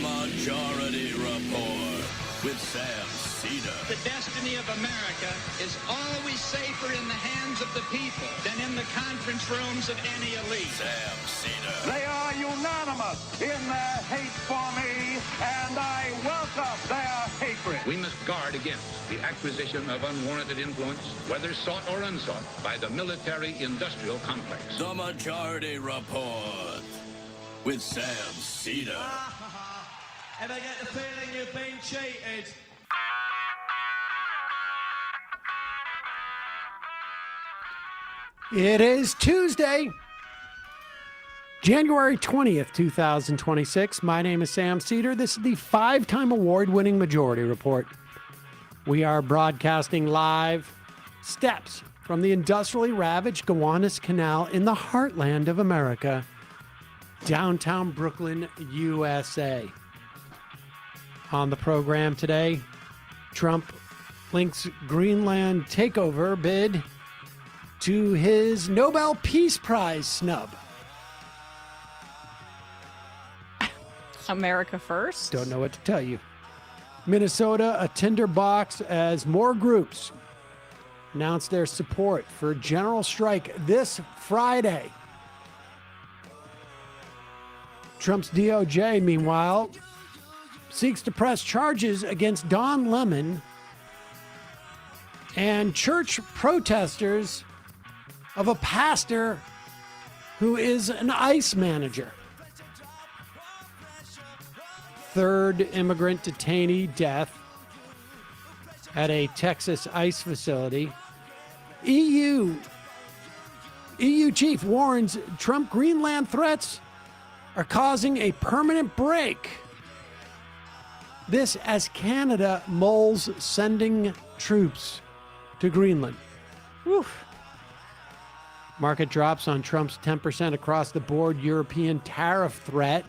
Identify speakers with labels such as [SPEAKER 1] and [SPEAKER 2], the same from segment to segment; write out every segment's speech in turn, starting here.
[SPEAKER 1] Majority Report with Sam Seder.
[SPEAKER 2] The destiny of America is always safer in the hands of the people than in the conference rooms of any elite.
[SPEAKER 1] Sam Seder.
[SPEAKER 3] They are unanimous in their hate for me, and I welcome their hatred.
[SPEAKER 4] We must guard against the acquisition of unwarranted influence, whether sought or unsought, by the military-industrial complex.
[SPEAKER 1] The Majority Report with Sam Seder.
[SPEAKER 5] And I get the feeling you've been cheated.
[SPEAKER 6] It is Tuesday, January 20th, 2026. My name is Sam Seder. This is the 5-time award-winning Majority Report. We are broadcasting live steps from the industrially ravaged Gowanus Canal in the heartland of America, downtown Brooklyn, USA. On the program today, Trump links Greenland takeover bid to his Nobel Peace Prize snub.
[SPEAKER 7] America first?
[SPEAKER 6] Don't know what to tell you. Minnesota, a tinderbox as more groups announced their support for general strike this Friday. Trump's DOJ, meanwhile, seeks to press charges against Don Lemon and church protesters of a pastor who is an ICE manager. Third immigrant detainee death at a Texas ICE facility. EU chief warns Trump Greenland threats are causing a permanent break. This as Canada mulls sending troops to Greenland.
[SPEAKER 7] Oof.
[SPEAKER 6] Market drops on Trump's 10% across-the-board European tariff threat,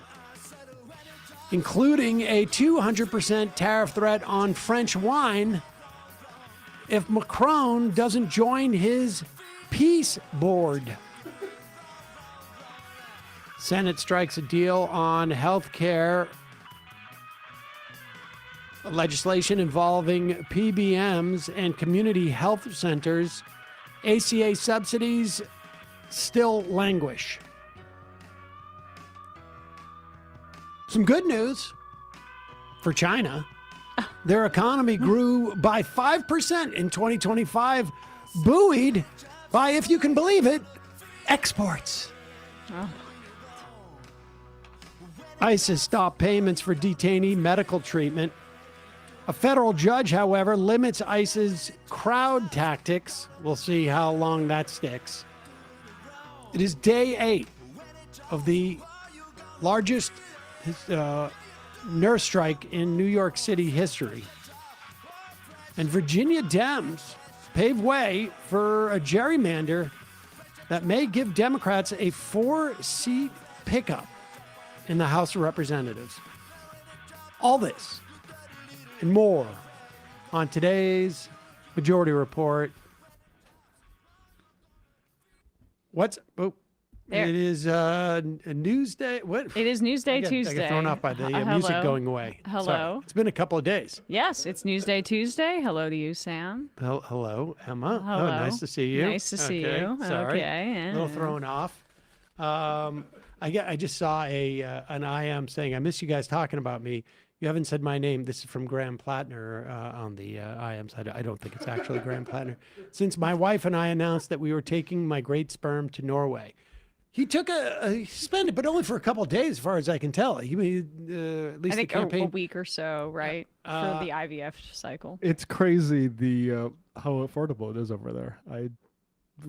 [SPEAKER 6] including a 200% tariff threat on French wine if Macron doesn't join his peace board. Senate strikes a deal on health care legislation involving PBMs and community health centers. ACA subsidies still languish. Some good news for China. Their economy grew by 5% in 2025, buoyed by, if you can believe it, exports.
[SPEAKER 7] Oh.
[SPEAKER 6] ICE has stopped payments for detainee medical treatment. A federal judge, however, limits ICE's crowd tactics. We'll see how long that sticks. It is day 8 of the largest nurse strike in New York City history. And Virginia Dems pave way for a gerrymander that may give Democrats a 4-seat pickup in the House of Representatives. All this and more on today's Majority Report.
[SPEAKER 7] There.
[SPEAKER 6] It is a Newsday. What?
[SPEAKER 7] It is Newsday Tuesday.
[SPEAKER 6] I get thrown off by the music going away.
[SPEAKER 7] Hello.
[SPEAKER 6] Sorry. It's been a couple of days.
[SPEAKER 7] Yes, it's Newsday Tuesday. Hello to you, Sam.
[SPEAKER 6] Hello, Emma.
[SPEAKER 7] Hello.
[SPEAKER 6] Oh, nice to see you.
[SPEAKER 7] Nice to see you.
[SPEAKER 6] Sorry.
[SPEAKER 7] Okay.
[SPEAKER 6] A little thrown off. I just saw an IM saying, I miss you guys talking about me. You haven't said my name. This is from Graham Plattner on the IM side. I don't think it's actually Graham Plattner. Since my wife and I announced that we were taking my great sperm to Norway. He took he spent it, but only for a couple of days, as far as I can tell. He at least
[SPEAKER 7] I think
[SPEAKER 6] the campaign.
[SPEAKER 7] a week or so, right, for the IVF cycle.
[SPEAKER 8] It's crazy how affordable it is over there.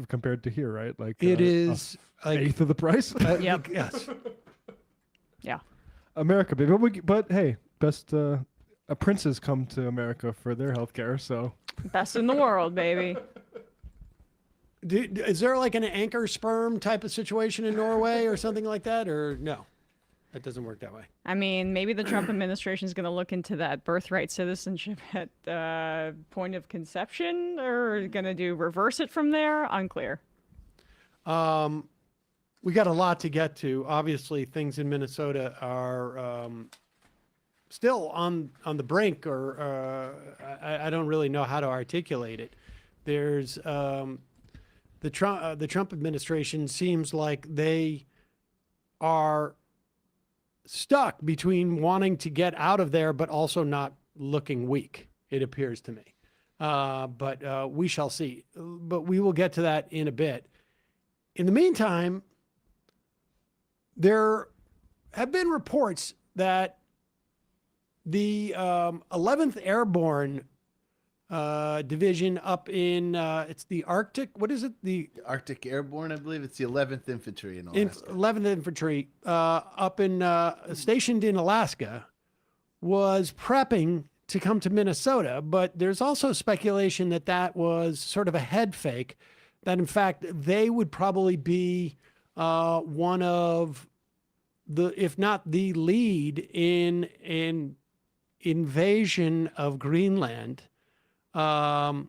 [SPEAKER 8] Compared to here, right? Like
[SPEAKER 6] it is like
[SPEAKER 8] eighth of the price.
[SPEAKER 7] Yep.
[SPEAKER 6] Yes.
[SPEAKER 7] Yeah.
[SPEAKER 8] America, baby. But hey, princes come to America for their health care, so
[SPEAKER 7] Best in the world, baby.
[SPEAKER 6] Is there like an anchor sperm type of situation in Norway or something like that, or no? It doesn't work that way.
[SPEAKER 7] I mean, maybe the Trump administration is going to look into that birthright citizenship at point of conception, or going to reverse it from there. Unclear.
[SPEAKER 6] We got a lot to get to. Obviously, things in Minnesota are still on the brink, or I don't really know how to articulate it. There's the Trump administration seems like they are stuck between wanting to get out of there, but also not looking weak, it appears to me. But we shall see. But we will get to that in a bit. In the meantime, there have been reports that the 11th Airborne Division up in, it's the Arctic, what is it? The
[SPEAKER 9] Arctic Airborne, I believe. It's the 11th Infantry in Alaska.
[SPEAKER 6] 11th Infantry up in, stationed in Alaska, was prepping to come to Minnesota. But there's also speculation that that was sort of a head fake, that in fact they would probably be one of the, if not the lead in invasion of Greenland. And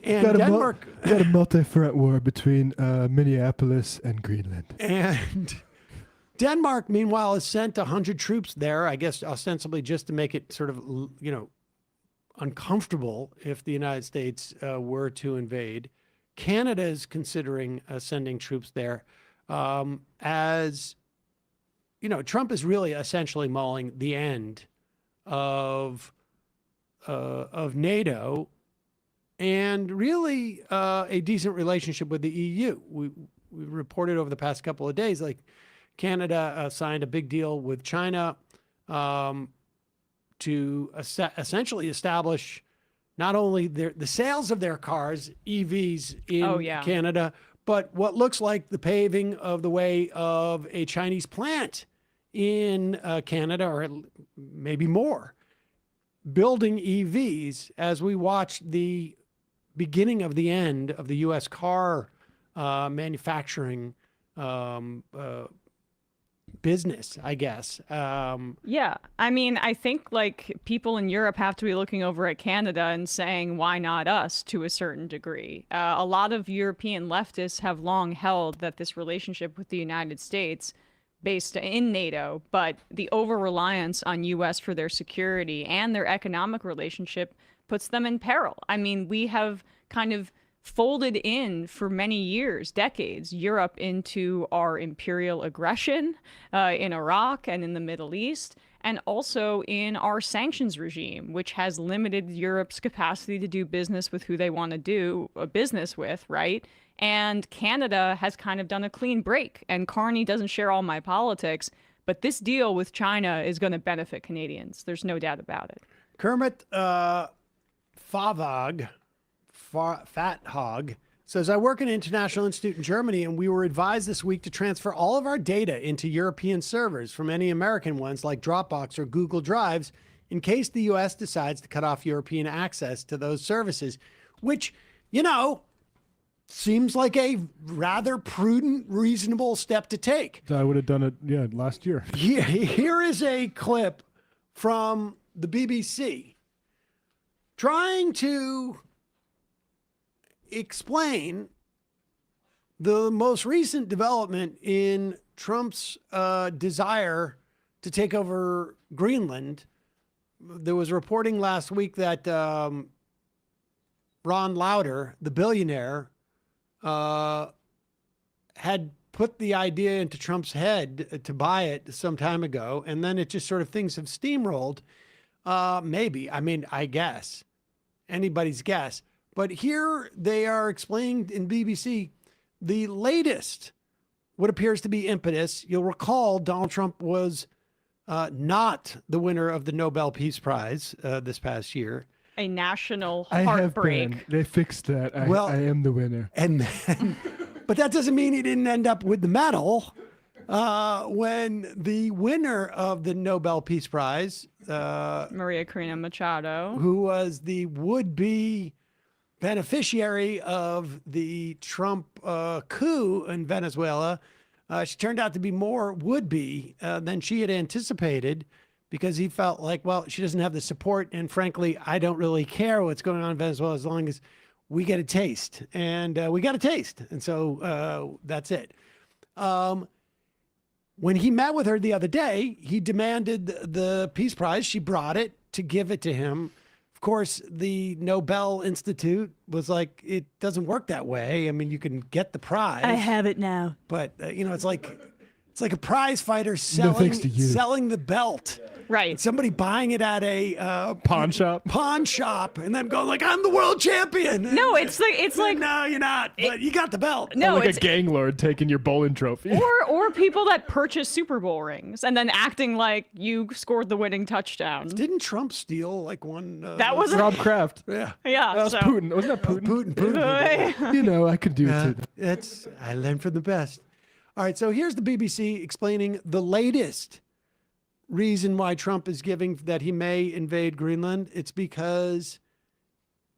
[SPEAKER 6] Denmark
[SPEAKER 8] got a multi-front war between Minneapolis and Greenland.
[SPEAKER 6] And Denmark, meanwhile, has sent 100 troops there, I guess ostensibly just to make it sort of, uncomfortable if the United States were to invade. Canada is considering sending troops there. As, Trump is really essentially mulling the end of NATO and really a decent relationship with the EU. We reported over the past couple of days, like Canada signed a big deal with China to essentially establish not only the sales of their cars, EVs in Canada, but what looks like the paving of the way of a Chinese plant in Canada, or maybe more, building EVs as we watch the beginning of the end of the U.S. car manufacturing business, I guess.
[SPEAKER 7] Yeah. I mean, I think like people in Europe have to be looking over at Canada and saying, why not us, to a certain degree. A lot of European leftists have long held that this relationship with the United States, based in NATO, but the over-reliance on U.S. for their security and their economic relationship puts them in peril. I mean, we have kind of folded in for many years, decades, Europe into our imperial aggression in Iraq and in the Middle East, and also in our sanctions regime, which has limited Europe's capacity to do business with who they want to do business with, right? And Canada has kind of done a clean break. And Carney doesn't share all my politics, but this deal with China is going to benefit Canadians. There's no doubt about it.
[SPEAKER 6] Kermit Fat Hog says, I work in an international institute in Germany, and we were advised this week to transfer all of our data into European servers from any American ones like Dropbox or Google Drives in case the U.S. decides to cut off European access to those services, which, seems like a rather prudent, reasonable step to take.
[SPEAKER 8] I would have done it, last year.
[SPEAKER 6] Here is a clip from the BBC trying to explain the most recent development in Trump's desire to take over Greenland. There was reporting last week that Ron Lauder, the billionaire, had put the idea into Trump's head to buy it some time ago, and then it just sort of, things have steamrolled. Maybe, I mean, I guess, anybody's guess. But here they are explaining in BBC the latest, what appears to be impetus. You'll recall Donald Trump was not the winner of the Nobel Peace Prize this past year.
[SPEAKER 7] A national
[SPEAKER 8] I
[SPEAKER 7] heartbreak.
[SPEAKER 8] have been. They fixed that. I am the winner.
[SPEAKER 6] And then, but that doesn't mean he didn't end up with the medal. When the winner of the Nobel Peace Prize,
[SPEAKER 7] Maria Corina Machado,
[SPEAKER 6] who was the would-be beneficiary of the Trump coup in Venezuela, she turned out to be more would-be than she had anticipated, because he felt like, well, she doesn't have the support, and frankly, I don't really care what's going on in Venezuela as long as we get a taste. And we got a taste, and so that's it. when he met with her the other day, he demanded the Peace Prize. She brought it to give it to him. Of course, the Nobel Institute was like, it doesn't work that way. I mean, you can get the prize.
[SPEAKER 7] I have it now.
[SPEAKER 6] But, it's like a prize fighter selling,
[SPEAKER 8] thanks to you.
[SPEAKER 6] selling the belt.
[SPEAKER 7] Right.
[SPEAKER 6] Somebody buying it at a
[SPEAKER 8] Pawn shop.
[SPEAKER 6] and then going like, I'm the world champion.
[SPEAKER 7] No, it's like
[SPEAKER 6] no, you're not, but you got the belt.
[SPEAKER 7] no,
[SPEAKER 8] Like
[SPEAKER 7] it's
[SPEAKER 8] a gang lord taking your bowling trophy.
[SPEAKER 7] or people that purchase Super Bowl rings and then acting like you scored the winning touchdown.
[SPEAKER 6] Didn't Trump steal like one?
[SPEAKER 7] That was
[SPEAKER 8] Rob Kraft.
[SPEAKER 6] Yeah.
[SPEAKER 7] yeah.
[SPEAKER 8] That was
[SPEAKER 7] so
[SPEAKER 8] Putin. Wasn't that Putin?
[SPEAKER 6] Putin.
[SPEAKER 8] You know, I could do it too.
[SPEAKER 6] I learned from the best. All right, so here's the BBC explaining the latest reason why Trump is giving that he may invade Greenland. It's because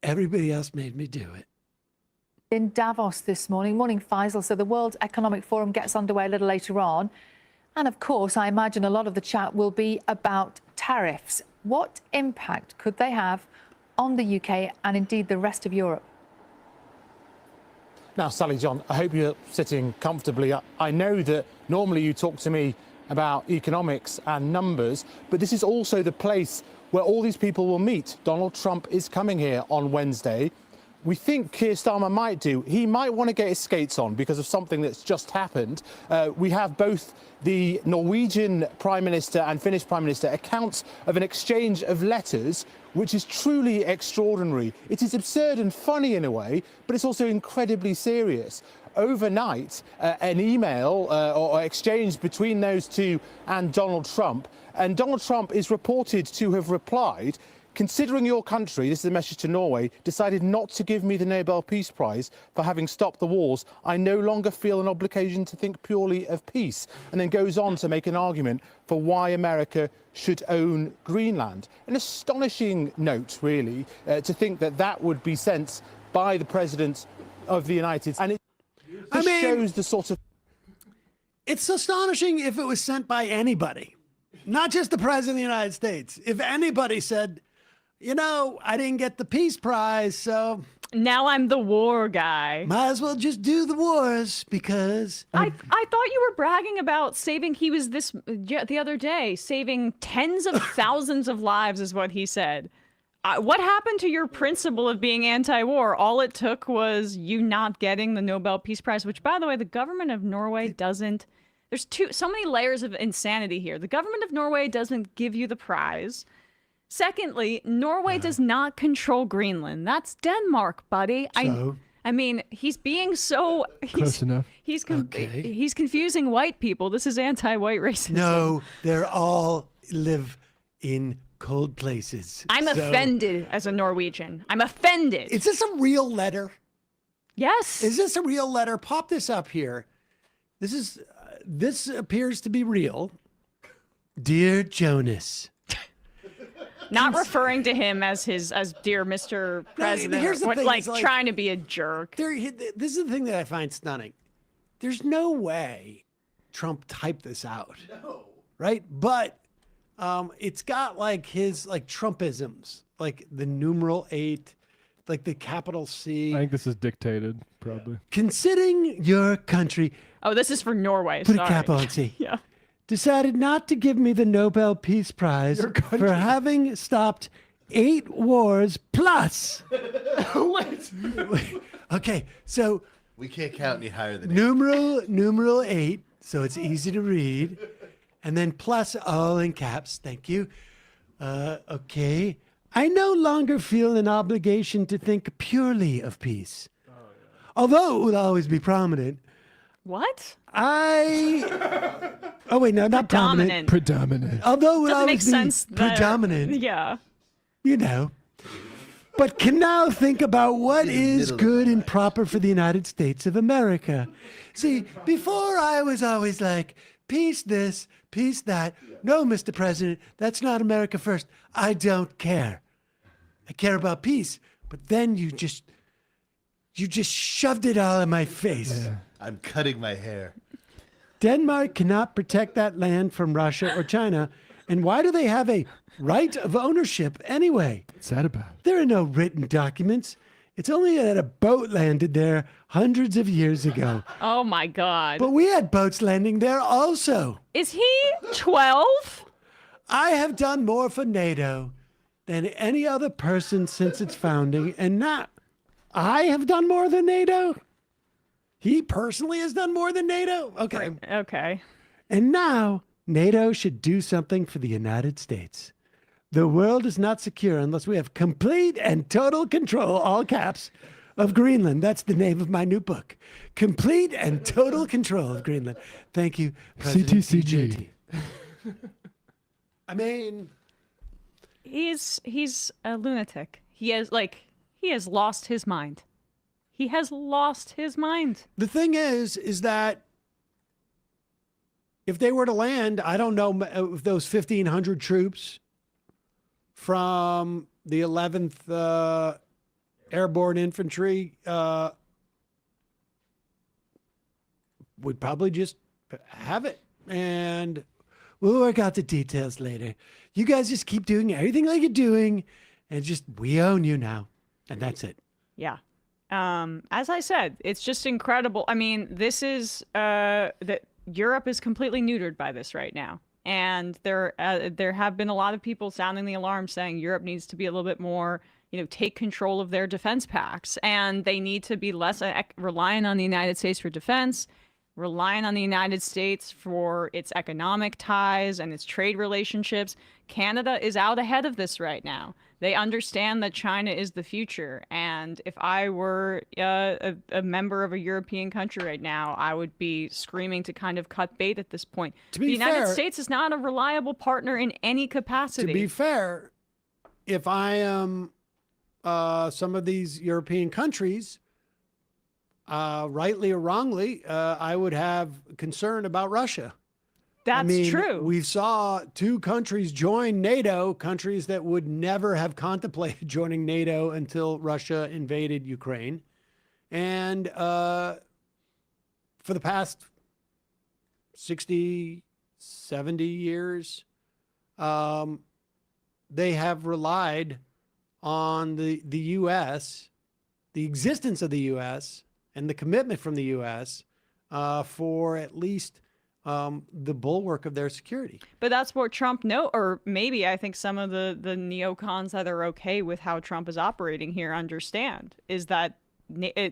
[SPEAKER 6] everybody else made me do it.
[SPEAKER 10] In Davos this morning. Morning, Faisal. So the World Economic Forum gets underway a little later on. And of course, I imagine a lot of the chat will be about tariffs. What impact could they have on the UK and indeed the rest of Europe?
[SPEAKER 11] Now, Sally John, I hope you're sitting comfortably. I know that normally you talk to me about economics and numbers, but this is also the place where all these people will meet. Donald Trump is coming here on Wednesday. We think Keir Starmer might do. He might want to get his skates on because of something that's just happened. We have both the Norwegian Prime Minister and Finnish Prime Minister accounts of an exchange of letters, which is truly extraordinary. It is absurd and funny in a way, but it's also incredibly serious. Overnight, an email or exchange between those two and Donald Trump. And Donald Trump is reported to have replied, considering your country, this is a message to Norway, decided not to give me the Nobel Peace Prize for having stopped the wars, I no longer feel an obligation to think purely of peace. And then goes on to make an argument for why America should own Greenland. An astonishing note, really, to think that that would be sent by the President of the United States. And it shows the sort of...
[SPEAKER 6] It's astonishing if it was sent by anybody, not just the President of the United States. If anybody said, I didn't get the Peace Prize, so
[SPEAKER 7] now I'm the war guy.
[SPEAKER 6] Might as well just do the wars because
[SPEAKER 7] I thought you were bragging about saving. He was the other day saving tens of thousands of lives, is what he said. What happened to your principle of being anti-war? All it took was you not getting the Nobel Peace Prize, which, by the way, the government of Norway doesn't. There's so many layers of insanity here. The government of Norway doesn't give you the prize. Secondly, Norway does not control Greenland. That's Denmark, buddy.
[SPEAKER 6] So?
[SPEAKER 7] I mean, he's being so...
[SPEAKER 8] Close enough.
[SPEAKER 7] He's confusing white people. This is anti-white racism.
[SPEAKER 6] No, they're all live in cold places.
[SPEAKER 7] I'm offended as a Norwegian. I'm offended.
[SPEAKER 6] Is this a real letter?
[SPEAKER 7] Yes.
[SPEAKER 6] Is this a real letter? Pop this up here. This appears to be real. Dear Jonas.
[SPEAKER 7] Not referring to him as dear Mr. President.
[SPEAKER 6] Here's the thing,
[SPEAKER 7] like
[SPEAKER 6] it's like-
[SPEAKER 7] trying to be a jerk.
[SPEAKER 6] This is the thing that I find stunning. There's no way Trump typed this out. No. Right? But it's got like his Trumpisms, like the numeral 8, like the capital C.
[SPEAKER 8] I think this is dictated, probably.
[SPEAKER 6] Considering your country.
[SPEAKER 7] Oh, this is for Norway.
[SPEAKER 6] Put
[SPEAKER 7] Sorry.
[SPEAKER 6] a cap on C.
[SPEAKER 7] Yeah.
[SPEAKER 6] Decided not to give me the Nobel Peace Prize for having stopped 8 wars plus. Wait. Okay, so
[SPEAKER 9] we can't count any higher than
[SPEAKER 6] numeral 8, so it's easy to read, and then plus all in caps. Thank you. Okay. I no longer feel an obligation to think purely of peace, although it will always be prominent.
[SPEAKER 7] What?
[SPEAKER 6] Oh wait, no, not prominent.
[SPEAKER 8] Predominant.
[SPEAKER 6] Although it would
[SPEAKER 7] Doesn't make
[SPEAKER 6] always be
[SPEAKER 7] sense.
[SPEAKER 6] predominant.
[SPEAKER 7] Yeah.
[SPEAKER 6] But can now think about what is good and proper for the United States of America. See, before I was always like, peace this, peace that. No, Mr. President, that's not America first. I don't care. I care about peace. But then you just shoved it all in my face.
[SPEAKER 8] Yeah.
[SPEAKER 9] I'm cutting my hair.
[SPEAKER 6] Denmark cannot protect that land from Russia or China. And why do they have a right of ownership anyway?
[SPEAKER 8] What's that about?
[SPEAKER 6] There are no written documents. It's only that a boat landed there hundreds of years ago.
[SPEAKER 7] Oh my God.
[SPEAKER 6] But we had boats landing there also.
[SPEAKER 7] Is he 12?
[SPEAKER 6] I have done more for NATO than any other person since its founding. And now I have done more than NATO. He personally has done more than NATO. Okay.
[SPEAKER 7] Okay.
[SPEAKER 6] And now NATO should do something for the United States. The world is not secure unless we have complete and total control, all caps, of Greenland. That's the name of my new book. Complete and total control of Greenland. Thank you, President
[SPEAKER 8] CTCG.
[SPEAKER 6] I mean,
[SPEAKER 7] He's a lunatic. He has lost his mind. He has lost his mind.
[SPEAKER 6] the thing is that if they were to land, I don't know if those 1,500 troops from the 11th Airborne Infantry would probably just have it. And we'll work out the details later. You guys just keep doing everything like you're doing, and just we own you now. And that's it.
[SPEAKER 7] Yeah. As I said, it's just incredible. I mean, this is that Europe is completely neutered by this right now. And there have been a lot of people sounding the alarm saying Europe needs to be a little bit more, take control of their defense packs. And they need to be less reliant on the United States for defense, reliant on the United States for its economic ties and its trade relationships. Canada is out ahead of this right now. They understand that China is the future. And if I were a member of a European country right now, I would be screaming to kind of cut bait at this point. The United States is not a reliable partner in any capacity.
[SPEAKER 6] To be fair, if I am some of these European countries, rightly or wrongly, I would have concern about Russia.
[SPEAKER 7] That's true.
[SPEAKER 6] We saw two countries join NATO, countries that would never have contemplated joining NATO until Russia invaded Ukraine. And for the past 60, 70 years, they have relied on the U.S., the existence of the U.S., and the commitment from the U.S. For at least the bulwark of their security.
[SPEAKER 7] But that's what Trump or maybe I think some of the neocons that are okay with how Trump is operating here understand, is that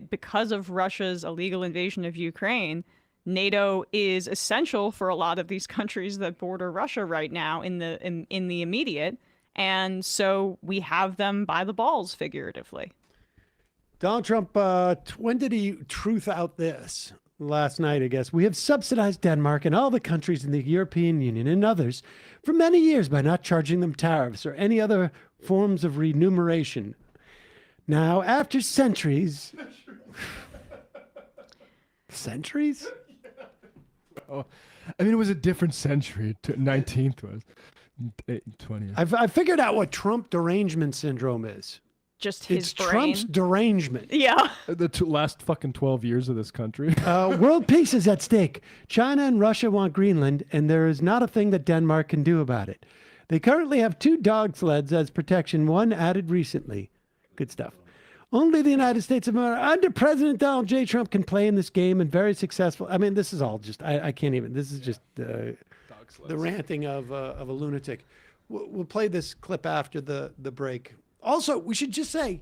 [SPEAKER 7] because of Russia's illegal invasion of Ukraine, NATO is essential for a lot of these countries that border Russia right now in the immediate. And so we have them by the balls, figuratively.
[SPEAKER 6] Donald Trump, when did he truth out this? Last night, I guess. We have subsidized Denmark and all the countries in the European Union and others for many years by not charging them tariffs or any other forms of remuneration. Now, after centuries... Centuries?
[SPEAKER 8] Oh, I mean, it was a different century. 19th was 20th.
[SPEAKER 6] I figured out what Trump derangement syndrome is.
[SPEAKER 7] Just his
[SPEAKER 6] it's
[SPEAKER 7] brain.
[SPEAKER 6] Trump's derangement.
[SPEAKER 7] Yeah.
[SPEAKER 8] The last fucking 12 years of this country.
[SPEAKER 6] World peace is at stake. China and Russia want Greenland, and there is not a thing that Denmark can do about it. They currently have 2 dog sleds as protection, one added recently. Good stuff. Only the United States of America, under President Donald J. Trump, can play in this game and very successful. I mean, this is all just, I can't even, this is just the ranting of a lunatic. We'll play this clip after the break. Also, we should just say,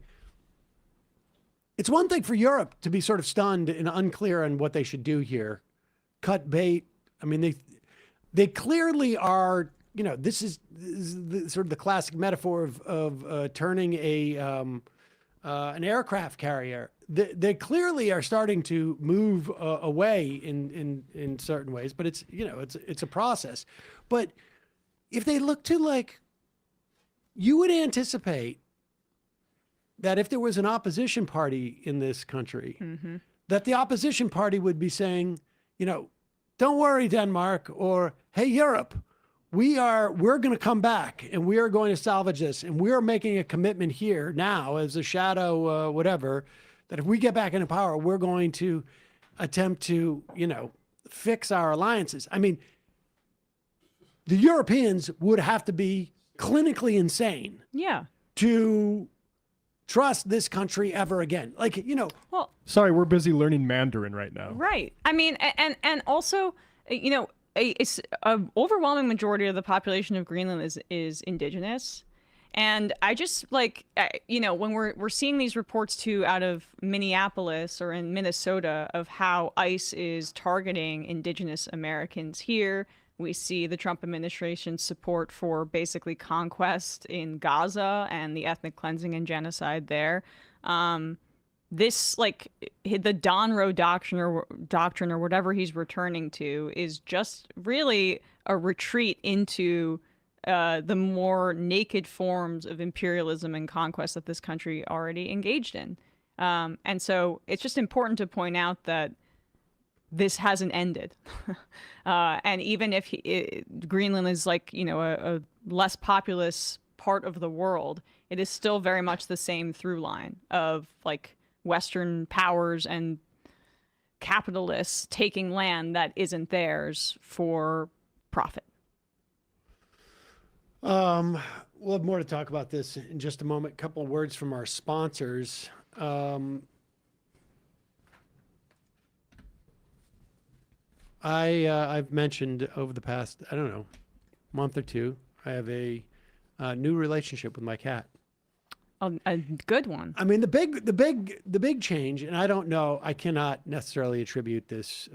[SPEAKER 6] it's one thing for Europe to be sort of stunned and unclear on what they should do here. Cut bait. I mean, they clearly are, this is sort of the classic metaphor of turning an aircraft carrier. They clearly are starting to move away in certain ways, but it's a process. But if they look to you would anticipate that if there was an opposition party in this country, that the opposition party would be saying, don't worry, Denmark, or hey, Europe, we're going to come back and we are going to salvage this. And we're making a commitment here now as a shadow, whatever, that if we get back into power, we're going to attempt to, fix our alliances. I mean, the Europeans would have to be clinically insane.
[SPEAKER 7] Yeah.
[SPEAKER 6] To trust this country ever again. Like, you know.
[SPEAKER 7] Well,
[SPEAKER 8] sorry, we're busy learning Mandarin right now.
[SPEAKER 7] Right. I mean, and also, you know, it's an overwhelming majority of the population of Greenland is indigenous. And I just like, you know, when we're seeing these reports too out of Minneapolis or in Minnesota of how ICE is targeting indigenous Americans here. We see the Trump administration's support for basically conquest in Gaza and the ethnic cleansing and genocide there. This, like, the Donroe doctrine or whatever he's returning to is just really a retreat into the more naked forms of imperialism and conquest that this country already engaged in. And so it's just important to point out that this hasn't ended. And even if Greenland is like, you know, a less populous part of the world, it is still very much the same through line of like Western powers and capitalists taking land that isn't theirs for profit.
[SPEAKER 6] We'll have more to talk about this in just a moment. A couple of words from our sponsors. I've mentioned over the past, I don't know, month or two, I have a new relationship with my cat.
[SPEAKER 7] A good one.
[SPEAKER 6] I mean, the big change, and I don't know, I cannot necessarily attribute this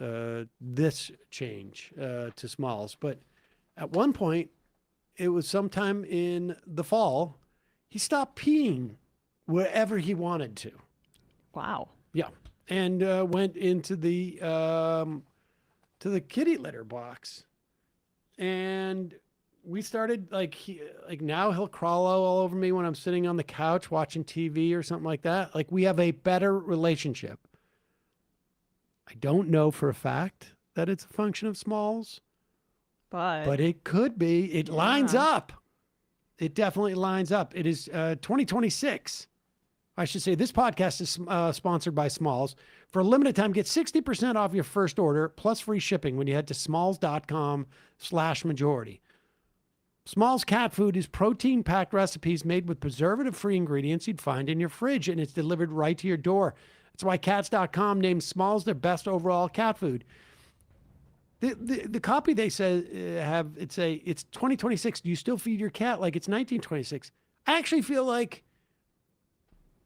[SPEAKER 6] change to Smalls, but at one point, it was sometime in the fall, he stopped peeing wherever he wanted to.
[SPEAKER 7] Wow.
[SPEAKER 6] Yeah, and went into the kitty litter box, and we started like now he'll crawl all over me when I'm sitting on the couch watching TV or something like that. Like, we have a better relationship. I don't know for a fact that it's a function of Smalls, but it could be. It lines up. It definitely lines up. It is 2026. I should say this podcast is sponsored by Smalls. For a limited time, get 60% off your first order plus free shipping when you head to smalls.com/majority. Smalls cat food is protein-packed recipes made with preservative-free ingredients you'd find in your fridge, and it's delivered right to your door. That's why Cats.com named Smalls their best overall cat food. The copy they say it's 2026. Do you still feed your cat like it's 1926? I actually feel like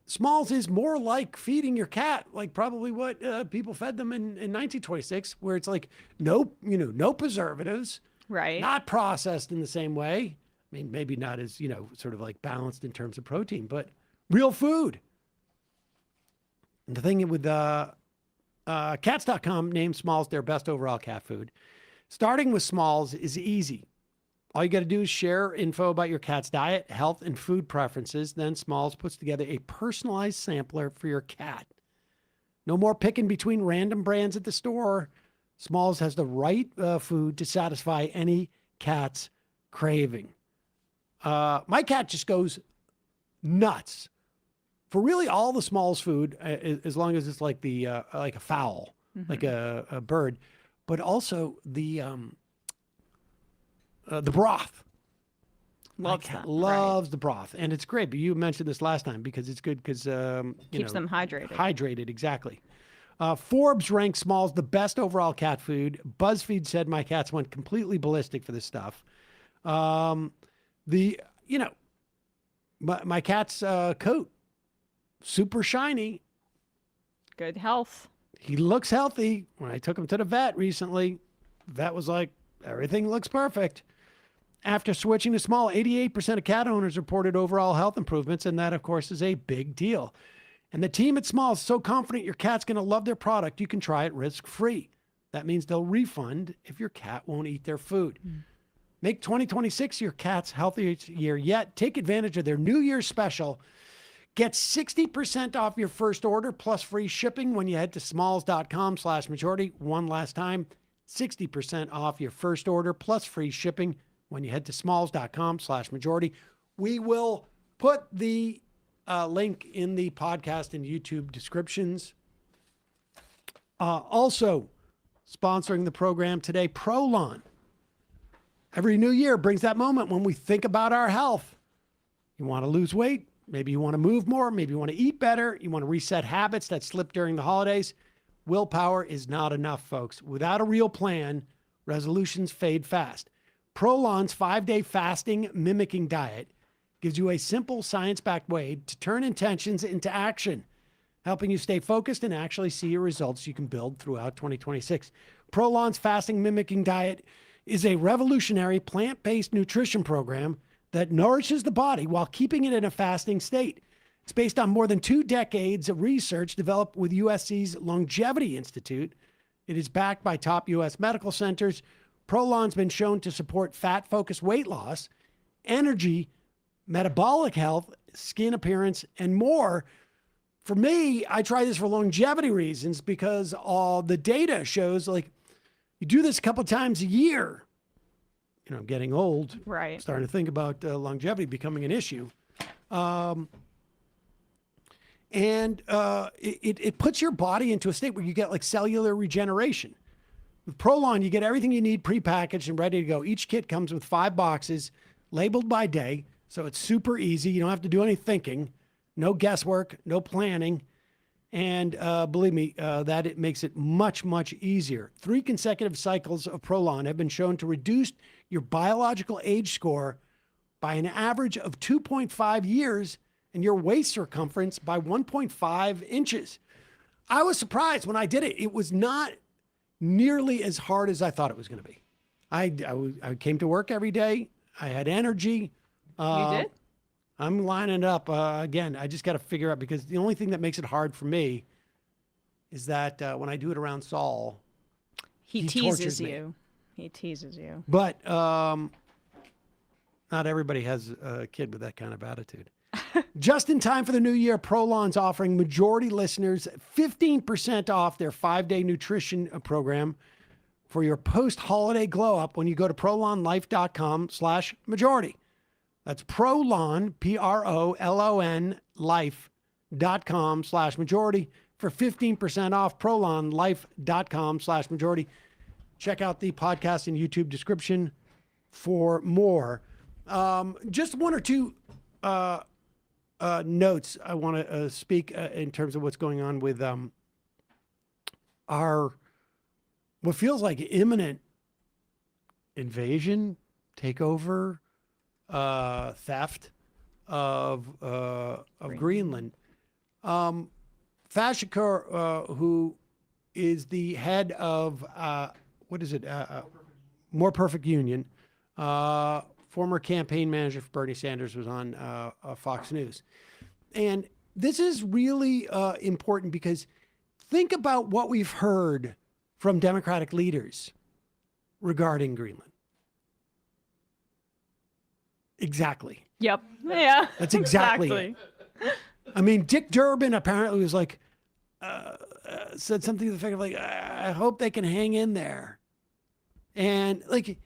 [SPEAKER 6] Smalls is more like feeding your cat, like probably what people fed them in 1926, where it's like no preservatives,
[SPEAKER 7] right?
[SPEAKER 6] Not processed in the same way. I mean, maybe not as sort of like balanced in terms of protein, but real food. And the thing with Cats.com named Smalls their best overall cat food. Starting with Smalls is easy. All you got to do is share info about your cat's diet, health, and food preferences. Then Smalls puts together a personalized sampler for your cat. No more picking between random brands at the store. Smalls has the right food to satisfy any cat's craving. My cat just goes nuts for really all the Smalls food, as long as it's like like a fowl, like a bird, but also the broth. Loves the broth, and it's great. But you mentioned this last time because it's good because
[SPEAKER 7] keeps them hydrated.
[SPEAKER 6] Hydrated, exactly. Forbes ranks Smalls the best overall cat food. BuzzFeed said my cats went completely ballistic for this stuff. My cat's coat, super shiny.
[SPEAKER 7] Good health.
[SPEAKER 6] He looks healthy. When I took him to the vet recently, the vet was like, everything looks perfect. After switching to Small, 88% of cat owners reported overall health improvements, and that, of course, is a big deal. And the team at Small is so confident your cat's going to love their product, you can try it risk-free. That means they'll refund if your cat won't eat their food. Make 2026 your cat's healthiest year yet. Take advantage of their New Year's special. Get 60% off your first order plus free shipping when you head to smalls.com/majority. One last time, 60% off your first order plus free shipping when you head to smalls.com/majority. We will put the link in the podcast and YouTube descriptions. Also, sponsoring the program today, Prolon. Every new year brings that moment when we think about our health. You want to lose weight? Maybe you want to move more. Maybe you want to eat better. You want to reset habits that slip during the holidays. Willpower is not enough, folks. Without a real plan, resolutions fade fast. Prolon's 5-day fasting mimicking diet gives you a simple science-backed way to turn intentions into action, helping you stay focused and actually see your results you can build throughout 2026. Prolon's fasting mimicking diet is a revolutionary plant-based nutrition program that nourishes the body while keeping it in a fasting state. It's based on more than 2 decades of research developed with USC's Longevity Institute. It is backed by top U.S. medical centers. Prolon's been shown to support fat-focused weight loss, energy, metabolic health, skin appearance, and more. For me, I try this for longevity reasons because all the data shows like you do this a couple times a year. You know, I'm getting old.
[SPEAKER 7] Right.
[SPEAKER 6] Starting to think about longevity becoming an issue. It puts your body into a state where you get like cellular regeneration. With Prolon, you get everything you need prepackaged and ready to go. Each kit comes with 5 boxes labeled by day, so it's super easy. You don't have to do any thinking, no guesswork, no planning. And believe me, that it makes it much, much easier. 3 consecutive cycles of Prolon have been shown to reduce your biological age score by an average of 2.5 years and your waist circumference by 1.5 inches. I was surprised when I did it. It was not nearly as hard as I thought it was going to be. I came to work every day. I had energy.
[SPEAKER 7] You did?
[SPEAKER 6] I'm lining up. Again, I just got to figure out, because the only thing that makes it hard for me is that when I do it around Saul,
[SPEAKER 7] he teases you. He teases you.
[SPEAKER 6] But not everybody has a kid with that kind of attitude. Just in time for the new year, Prolon's offering majority listeners 15% off their 5-day nutrition program for your post-holiday glow-up when you go to prolonlife.com/majority. That's Prolon, Prolon, life.com/majority for 15% off. Prolonlife.com/majority. Check out the podcast and YouTube description for more. Just 1 or 2 notes I want to speak in terms of what's going on with our what feels like imminent invasion, takeover, theft of Greenland. Fashikar, who is the head of More Perfect Union, former campaign manager for Bernie Sanders, was on Fox News. And this is really important because think about what we've heard from Democratic leaders regarding Greenland. Exactly.
[SPEAKER 7] Yep. Yeah.
[SPEAKER 6] That's exactly it. I mean, Dick Durbin apparently was like, said something to the effect of like, I hope they can hang in there. And like,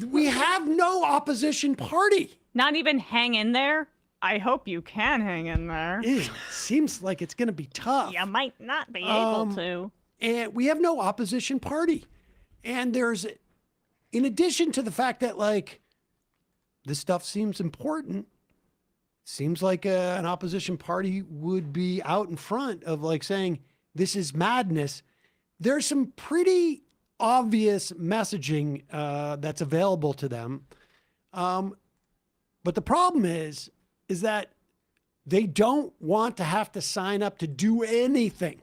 [SPEAKER 6] we have no opposition party.
[SPEAKER 7] Not even hang in there. I hope you can hang in there.
[SPEAKER 6] It seems like it's going to be tough.
[SPEAKER 7] You might not be able to.
[SPEAKER 6] And we have no opposition party. And there's, in addition to the fact that like, this stuff seems important, seems like an opposition party would be out in front of like saying, this is madness. There's some pretty obvious messaging that's available to them. But the problem is that they don't want to have to sign up to do anything.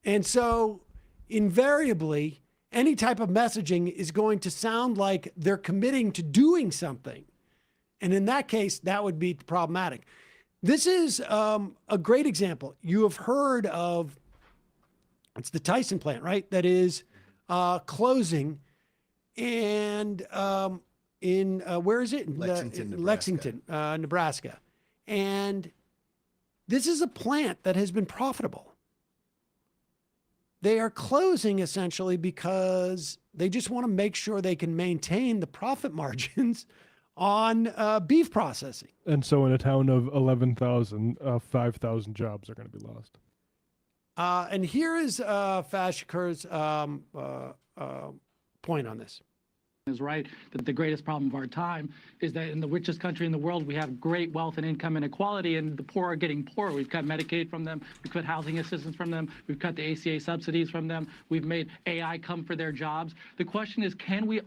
[SPEAKER 6] And so invariably, any type of messaging is going to sound like they're committing to doing something. And in that case, that would be problematic. This is a great example. You have heard of, it's the Tyson plant, right? That is closing. And in, where is it?
[SPEAKER 9] Lexington,
[SPEAKER 6] Nebraska. And this is a plant that has been profitable. They are closing essentially because they just want to make sure they can maintain the profit margins on beef processing.
[SPEAKER 8] And so in a town of 11,000, 5,000 jobs are going to be lost.
[SPEAKER 6] And here is Fashikar's point on this.
[SPEAKER 12] is right that the greatest problem of our time is that in the richest country in the world, we have great wealth and income inequality, and the poor are getting poorer. We've cut Medicaid from them. We've cut housing assistance from them. We've cut the ACA subsidies from them. We've made AI come for their jobs. The question is, can we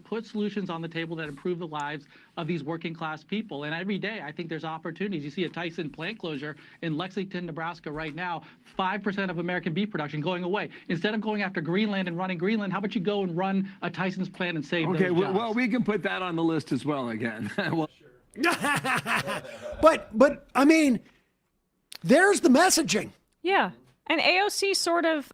[SPEAKER 12] put solutions on the table that improve the lives of these working class people? And every day, I think there's opportunities. You see a Tyson plant closure in Lexington, Nebraska right now, 5% of American beef production going away. Instead of going after Greenland and running Greenland, how about you go and run a Tyson's plant and save
[SPEAKER 13] Okay,
[SPEAKER 12] those jobs?
[SPEAKER 13] well, we can put that on the list as well again. Well,
[SPEAKER 6] but I mean, there's the messaging.
[SPEAKER 7] Yeah. And AOC sort of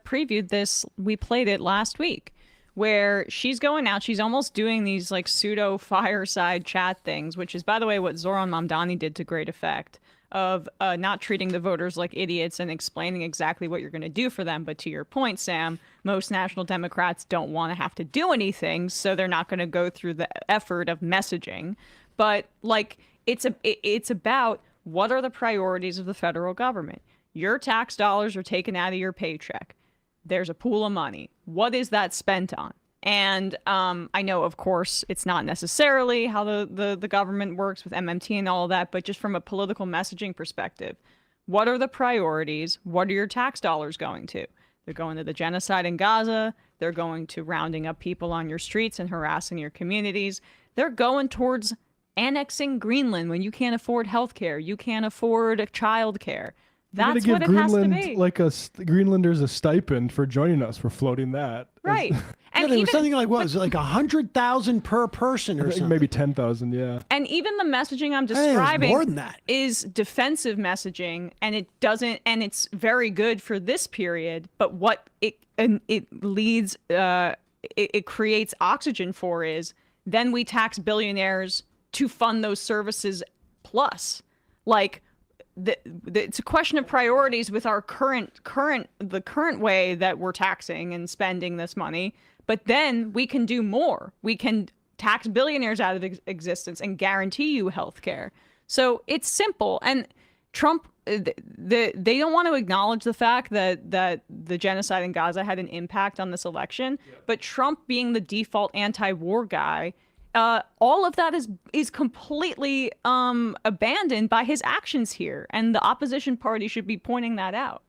[SPEAKER 7] previewed this. We played it last week, where she's going out. She's almost doing these like pseudo fireside chat things, which is, by the way, what Zoran Mamdani did to great effect, of not treating the voters like idiots and explaining exactly what you're going to do for them. But to your point, Sam, most national Democrats don't want to have to do anything, so they're not going to go through the effort of messaging. But like, it's about what are the priorities of the federal government. Your tax dollars are taken out of your paycheck. There's a pool of money. What is that spent on? And I know, of course, it's not necessarily how the government works with MMT and all of that, but just from a political messaging perspective, what are the priorities? What are your tax dollars going to? They're going to the genocide in Gaza. They're going to rounding up people on your streets and harassing your communities. They're going towards annexing Greenland when you can't afford health care. You can't afford child care. That's what it has to be.
[SPEAKER 8] Like Greenlanders a stipend for joining us, for floating that.
[SPEAKER 7] Right. And
[SPEAKER 6] there was something like, what was it, like 100,000 per person or something?
[SPEAKER 8] Maybe 10,000, yeah.
[SPEAKER 7] And even the messaging I'm
[SPEAKER 6] I think it was
[SPEAKER 7] describing
[SPEAKER 6] more than that.
[SPEAKER 7] is defensive messaging, and it's very good for this period. But what it leads, it creates oxygen for is then we tax billionaires to fund those services plus, like. It's a question of priorities with our current way that we're taxing and spending this money. But then we can do more. We can tax billionaires out of existence and guarantee you health care. So it's simple. And Trump, they don't want to acknowledge the fact that the genocide in Gaza had an impact on this election. Yeah. But Trump being the default anti-war guy, all of that is completely abandoned by his actions here, and the opposition party should be pointing that out.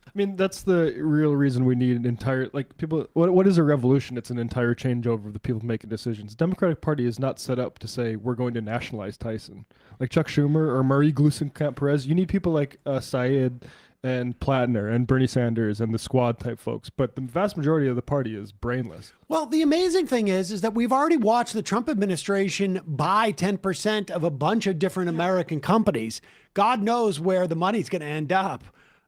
[SPEAKER 8] I mean, that's the real reason we need an entire, like, people. What is a revolution? It's an entire changeover of the people making decisions. The Democratic Party is not set up to say we're going to nationalize Tyson, like Chuck Schumer or Murray Gluesenkamp-Perez. You need people like Syed and Platner and Bernie Sanders and the squad type folks. But the vast majority of the party is brainless.
[SPEAKER 6] Well, the amazing thing is that we've already watched the Trump administration buy 10% of a bunch of different American companies. God knows where the money's going to end up.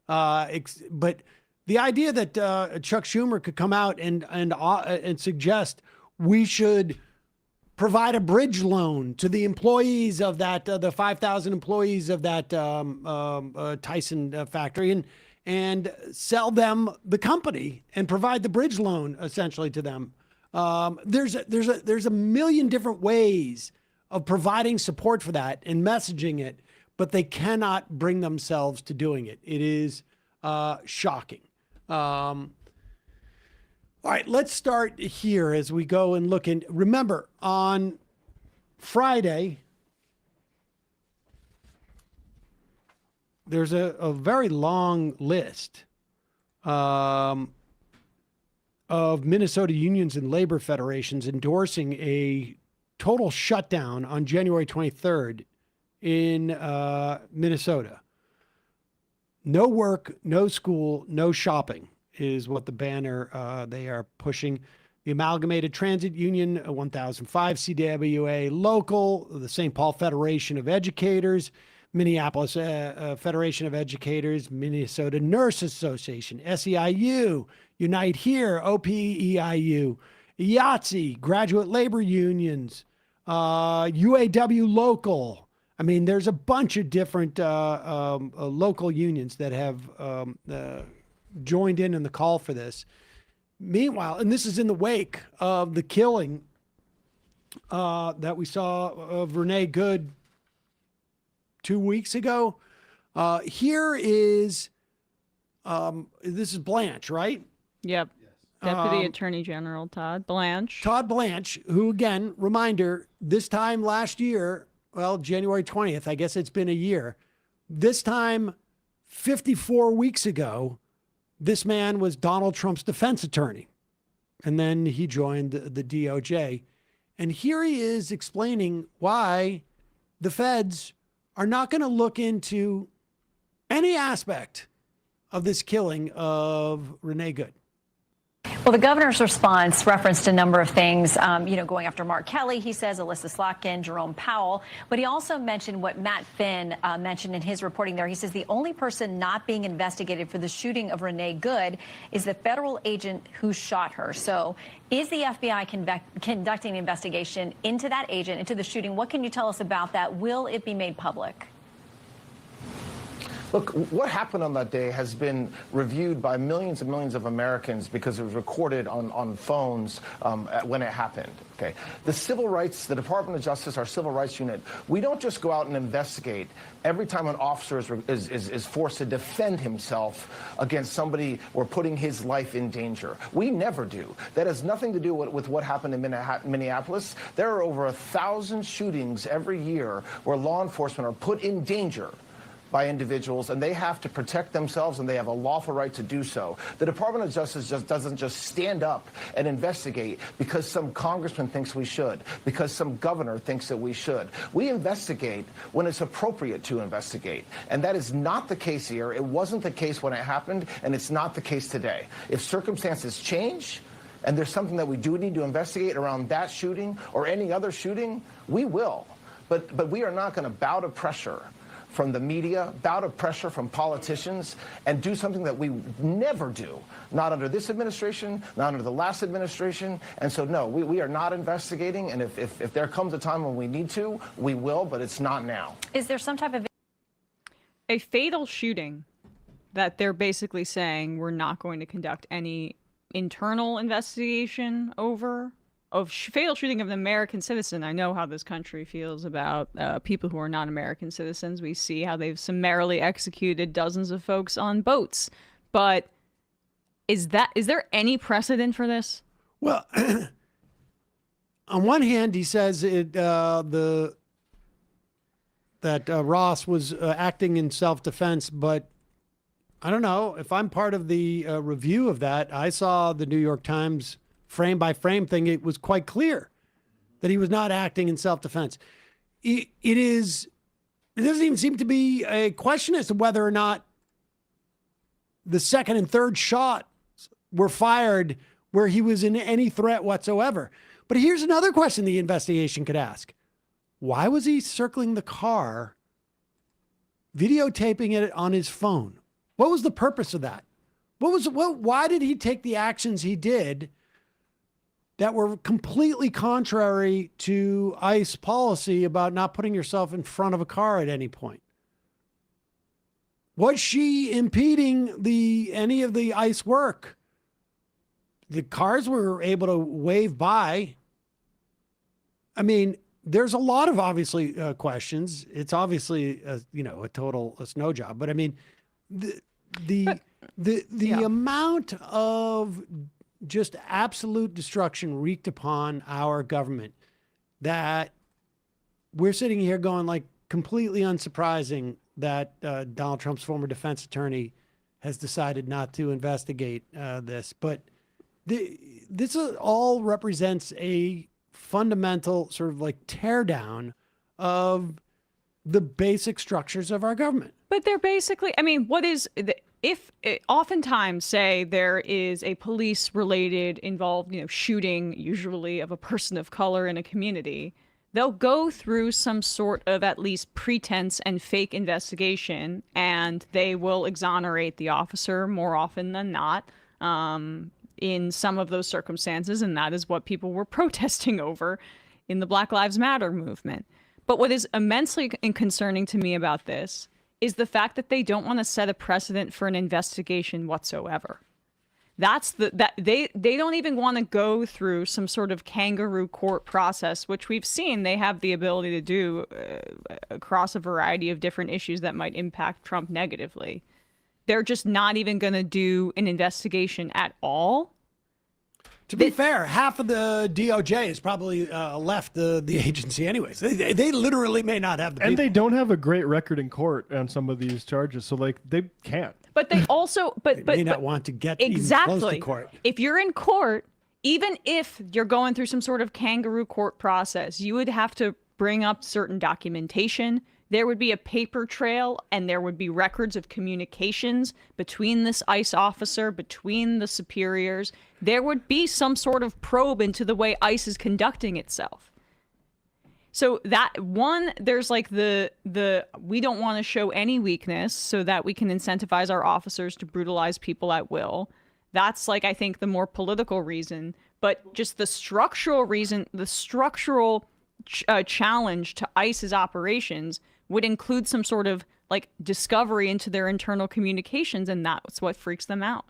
[SPEAKER 6] But the idea that Chuck Schumer could come out and suggest we should provide a bridge loan to the employees of that, the 5,000 employees of that Tyson factory, and sell them the company and provide the bridge loan essentially to them. There's a million different ways of providing support for that and messaging it, but they cannot bring themselves to doing it. It is shocking. All right, let's start here as we go and look. And remember, on Friday, there's a very long list of Minnesota unions and labor federations endorsing a total shutdown on January 23rd in Minnesota. No work, no school, no shopping is what the banner they are pushing. The Amalgamated Transit Union, 1005, CWA Local, the St. Paul Federation of Educators, Minneapolis Federation of Educators, Minnesota Nurse Association, SEIU, Unite Here, OPEIU, IATSE, Graduate Labor Unions, UAW Local. I mean, there's a bunch of different local unions that have joined in the call for this. Meanwhile, and this is in the wake of the killing that we saw of Renee Good 2 weeks ago. Here is, this is Blanche, right?
[SPEAKER 7] Yep. Deputy Attorney General Todd Blanche.
[SPEAKER 6] Todd Blanche, who, again, reminder, this time last year, well, January 20th, I guess it's been a year. This time, 54 weeks ago, this man was Donald Trump's defense attorney. And then he joined the DOJ. And here he is explaining why the feds are not going to look into any aspect of this killing of Renee Good.
[SPEAKER 14] Well, the governor's response referenced a number of things, going after Mark Kelly, he says, Alyssa Slotkin, Jerome Powell. But he also mentioned what Matt Finn mentioned in his reporting there. He says the only person not being investigated for the shooting of Renee Good is the federal agent who shot her. So is the FBI conducting an investigation into that agent, into the shooting? What can you tell us about that? Will it be made public?
[SPEAKER 15] Look, what happened on that day has been reviewed by millions and millions of Americans because it was recorded on phones when it happened. Okay, the Department of Justice, our civil rights unit, we don't just go out and investigate every time an officer is forced to defend himself against somebody or putting his life in danger. We never do. That has nothing to do with what happened in Minneapolis. There are over 1,000 shootings every year where law enforcement are put in danger by individuals, and they have to protect themselves, and they have a lawful right to do so. The Department of Justice doesn't just stand up and investigate because some congressman thinks we should, because some governor thinks that we should. We investigate when it's appropriate to investigate, and that is not the case here. It wasn't the case when it happened, and it's not the case today. If circumstances change, and there's something that we do need to investigate around that shooting or any other shooting, we will. But we are not going to bow to pressure from the media, bout of pressure from politicians, and do something that we never do, not under this administration, not under the last administration. And so, no, we are not investigating, and if there comes a time when we need to, we will, but it's not now.
[SPEAKER 14] Is there some type of
[SPEAKER 7] a fatal shooting that they're basically saying we're not going to conduct any internal investigation over? Fatal shooting of an American citizen. I know how this country feels about people who are not American citizens. We see how they've summarily executed dozens of folks on boats. But is there any precedent for this?
[SPEAKER 6] Well, on one hand, he says that Ross was acting in self-defense, but I don't know. If I'm part of the review of that, I saw the New York Times frame by frame thing. It was quite clear that he was not acting in self-defense. It doesn't even seem to be a question as to whether or not the second and third shot were fired where he was in any threat whatsoever. But here's another question the investigation could ask. Why was he circling the car, videotaping it on his phone? What was the purpose of that? Why did he take the actions he did that were completely contrary to ICE policy about not putting yourself in front of a car at any point? Was she impeding any of the ICE work? The cars were able to wave by. I mean, there's a lot of obviously questions. It's obviously a total snow job. But I mean, the amount of just absolute destruction wreaked upon our government that we're sitting here going like completely unsurprising that Donald Trump's former defense attorney has decided not to investigate this. But this all represents a fundamental sort of like teardown of the basic structures of our government.
[SPEAKER 7] But they're basically, I mean, if oftentimes say there is a police related involved, shooting usually of a person of color in a community, they'll go through some sort of at least pretense and fake investigation, and they will exonerate the officer more often than not in some of those circumstances. And that is what people were protesting over in the Black Lives Matter movement. But what is immensely concerning to me about this is the fact that they don't want to set a precedent for an investigation whatsoever. They don't even want to go through some sort of kangaroo court process, which we've seen they have the ability to do across a variety of different issues that might impact Trump negatively. They're just not even going to do an investigation at all
[SPEAKER 6] To be fair, half of the DOJ has probably left the agency anyways. They literally may not have the people.
[SPEAKER 8] And they don't have a great record in court on some of these charges, so like they can't.
[SPEAKER 7] But they also,
[SPEAKER 6] They may not want to get even close to court.
[SPEAKER 7] If you're in court, even if you're going through some sort of kangaroo court process, you would have to bring up certain documentation. There would be a paper trail, and there would be records of communications between this ICE officer, between the superiors. There would be some sort of probe into the way ICE is conducting itself. So that one, there's like the we don't want to show any weakness so that we can incentivize our officers to brutalize people at will. That's like, I think, the more political reason. But just the structural reason, the structural challenge to ICE's operations would include some sort of like discovery into their internal communications, and that's what freaks them out.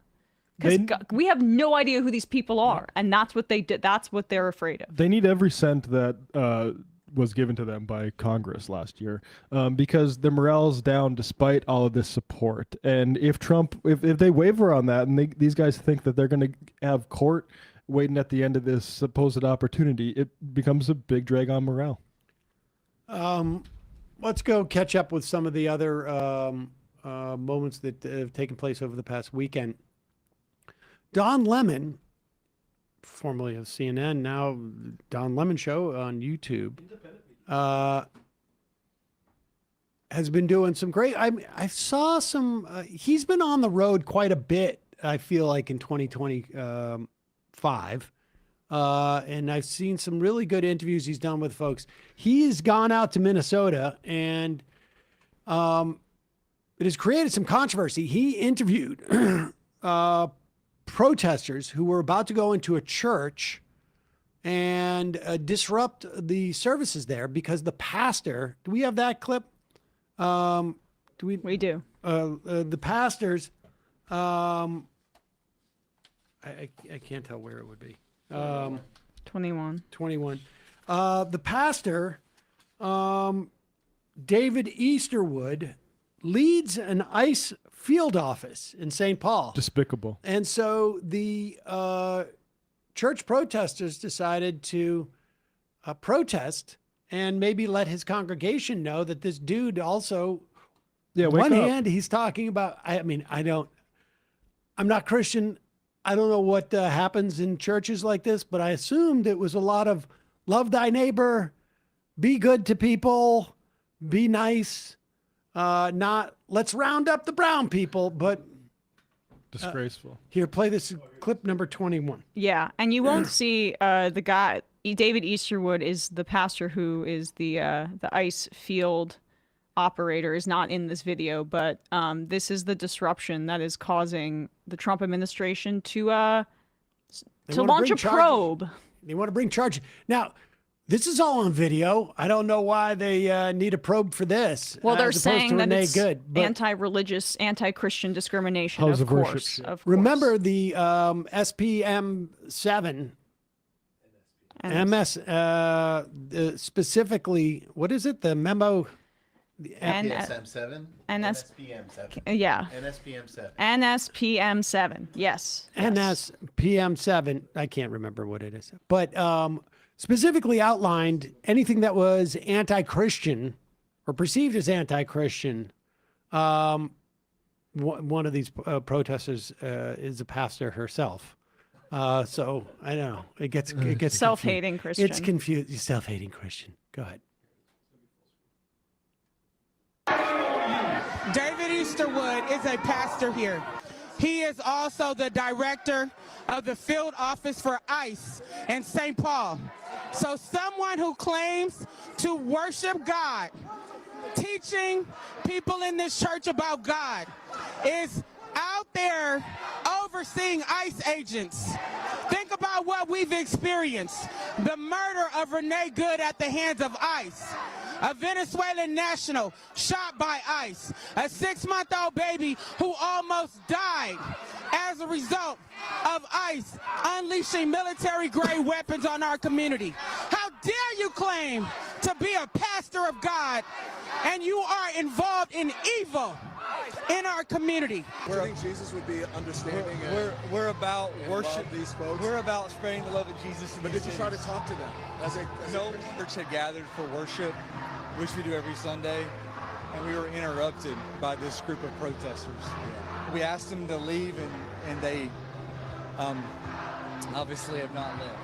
[SPEAKER 7] Because we have no idea who these people are, and that's what they did. That's what they're afraid of.
[SPEAKER 8] They need every cent that was given to them by Congress last year, because their morale's down despite all of this support. And if Trump, if they waver on that, and these guys think that they're going to have court waiting at the end of this supposed opportunity, it becomes a big drag on morale.
[SPEAKER 6] Let's go catch up with some of the other moments that have taken place over the past weekend. Don Lemon, formerly of CNN, now Don Lemon Show on YouTube, has been doing some great. I saw some. He's been on the road quite a bit, I feel like, in 2025. And I've seen some really good interviews he's done with folks. He's gone out to Minnesota, and it has created some controversy. He interviewed protesters who were about to go into a church and disrupt the services there because the pastor. Do we have that clip? Do we?
[SPEAKER 7] We do.
[SPEAKER 6] The pastors. I can't tell where it would be.
[SPEAKER 7] 21.
[SPEAKER 6] The pastor, David Easterwood, leads an ICE field office in St. Paul.
[SPEAKER 8] Despicable.
[SPEAKER 6] And so the church protesters decided to protest and maybe let his congregation know that this dude also, on one hand, he's talking about, I'm not Christian. I don't know what happens in churches like this, but I assumed it was a lot of love thy neighbor, be good to people, be nice, not let's round up the brown people, but
[SPEAKER 8] disgraceful.
[SPEAKER 6] Here, play this clip number 21.
[SPEAKER 7] Yeah, and you won't see the guy. David Easterwood is the pastor who is the ICE field operator, is not in this video, but this is the disruption that is causing the Trump administration to launch a probe.
[SPEAKER 6] They want to bring charges. Now, this is all on video. I don't know why they need a probe for this.
[SPEAKER 7] Well, they're saying that it's
[SPEAKER 6] but
[SPEAKER 7] anti-religious, anti-Christian discrimination,
[SPEAKER 8] House
[SPEAKER 7] of course.
[SPEAKER 8] Worship, yeah.
[SPEAKER 7] Of
[SPEAKER 6] remember the SPM 7. MS, specifically, what is it? The memo.
[SPEAKER 9] NSM 7? NSPM 7.
[SPEAKER 7] Yeah.
[SPEAKER 9] NSPM 7.
[SPEAKER 7] NSPM 7. Yes.
[SPEAKER 6] NSPM 7. I can't remember what it is. But specifically outlined anything that was anti-Christian or perceived as anti-Christian. One of these protesters is a pastor herself. So I know it gets
[SPEAKER 7] self-hating
[SPEAKER 6] confused.
[SPEAKER 7] Christian.
[SPEAKER 6] It's confused. Self-hating Christian. Go ahead.
[SPEAKER 16] David Easterwood is a pastor here. He is also the director of the field office for ICE in St. Paul. So someone who claims to worship God, teaching people in this church about God, is out there overseeing ICE agents. Think about what we've experienced. The murder of Renee Good at the hands of ICE. A Venezuelan national shot by ICE. A 6-month-old baby who almost died as a result of ICE unleashing military-grade weapons on our community. How dare you claim to be a pastor of God and you are involved in evil? in our community.
[SPEAKER 17] Do you think Jesus would be understanding?
[SPEAKER 18] We're about
[SPEAKER 17] worship
[SPEAKER 18] these folks.
[SPEAKER 17] We're
[SPEAKER 18] about spreading the love of Jesus.
[SPEAKER 17] But did you try to talk to them?
[SPEAKER 18] No church had gathered for worship, which we do every Sunday, and we were interrupted by this group of protesters. Yeah. We asked them to leave, and they obviously have not left.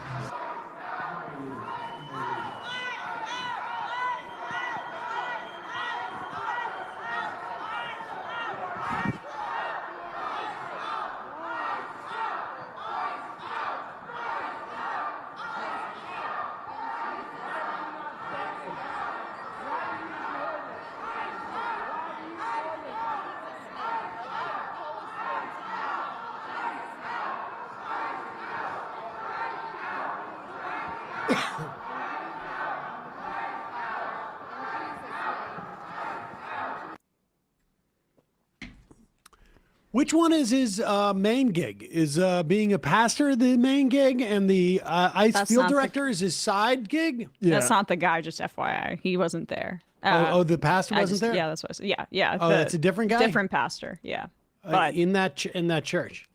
[SPEAKER 6] Which one is his main gig? Is being a pastor the main gig, and the ICE
[SPEAKER 7] That's
[SPEAKER 6] field
[SPEAKER 7] not the-
[SPEAKER 6] director is his side gig?
[SPEAKER 7] That's not the guy, just FYI. He wasn't there.
[SPEAKER 6] The pastor wasn't there?
[SPEAKER 7] Yeah, that's what I said. Yeah.
[SPEAKER 6] Oh, that's a different guy?
[SPEAKER 7] Different pastor, yeah. But
[SPEAKER 6] in that church.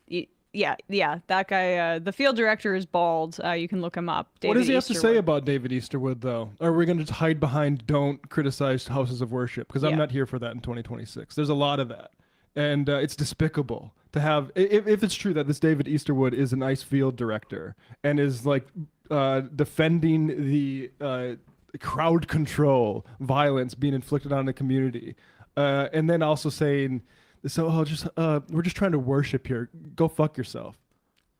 [SPEAKER 7] Yeah, that guy, the field director is bald. You can look him up.
[SPEAKER 8] What does he have to say
[SPEAKER 7] Easterwood.
[SPEAKER 8] about David Easterwood, though? Are we going to just hide behind don't criticize houses of worship? Because I'm
[SPEAKER 7] Yeah.
[SPEAKER 8] not here for that in 2026. There's a lot of that. And it's despicable to have, if it's true that this David Easterwood is an ICE field director and is like defending the crowd control violence being inflicted on the community, and then also saying, so we're just trying to worship here. Go fuck yourself.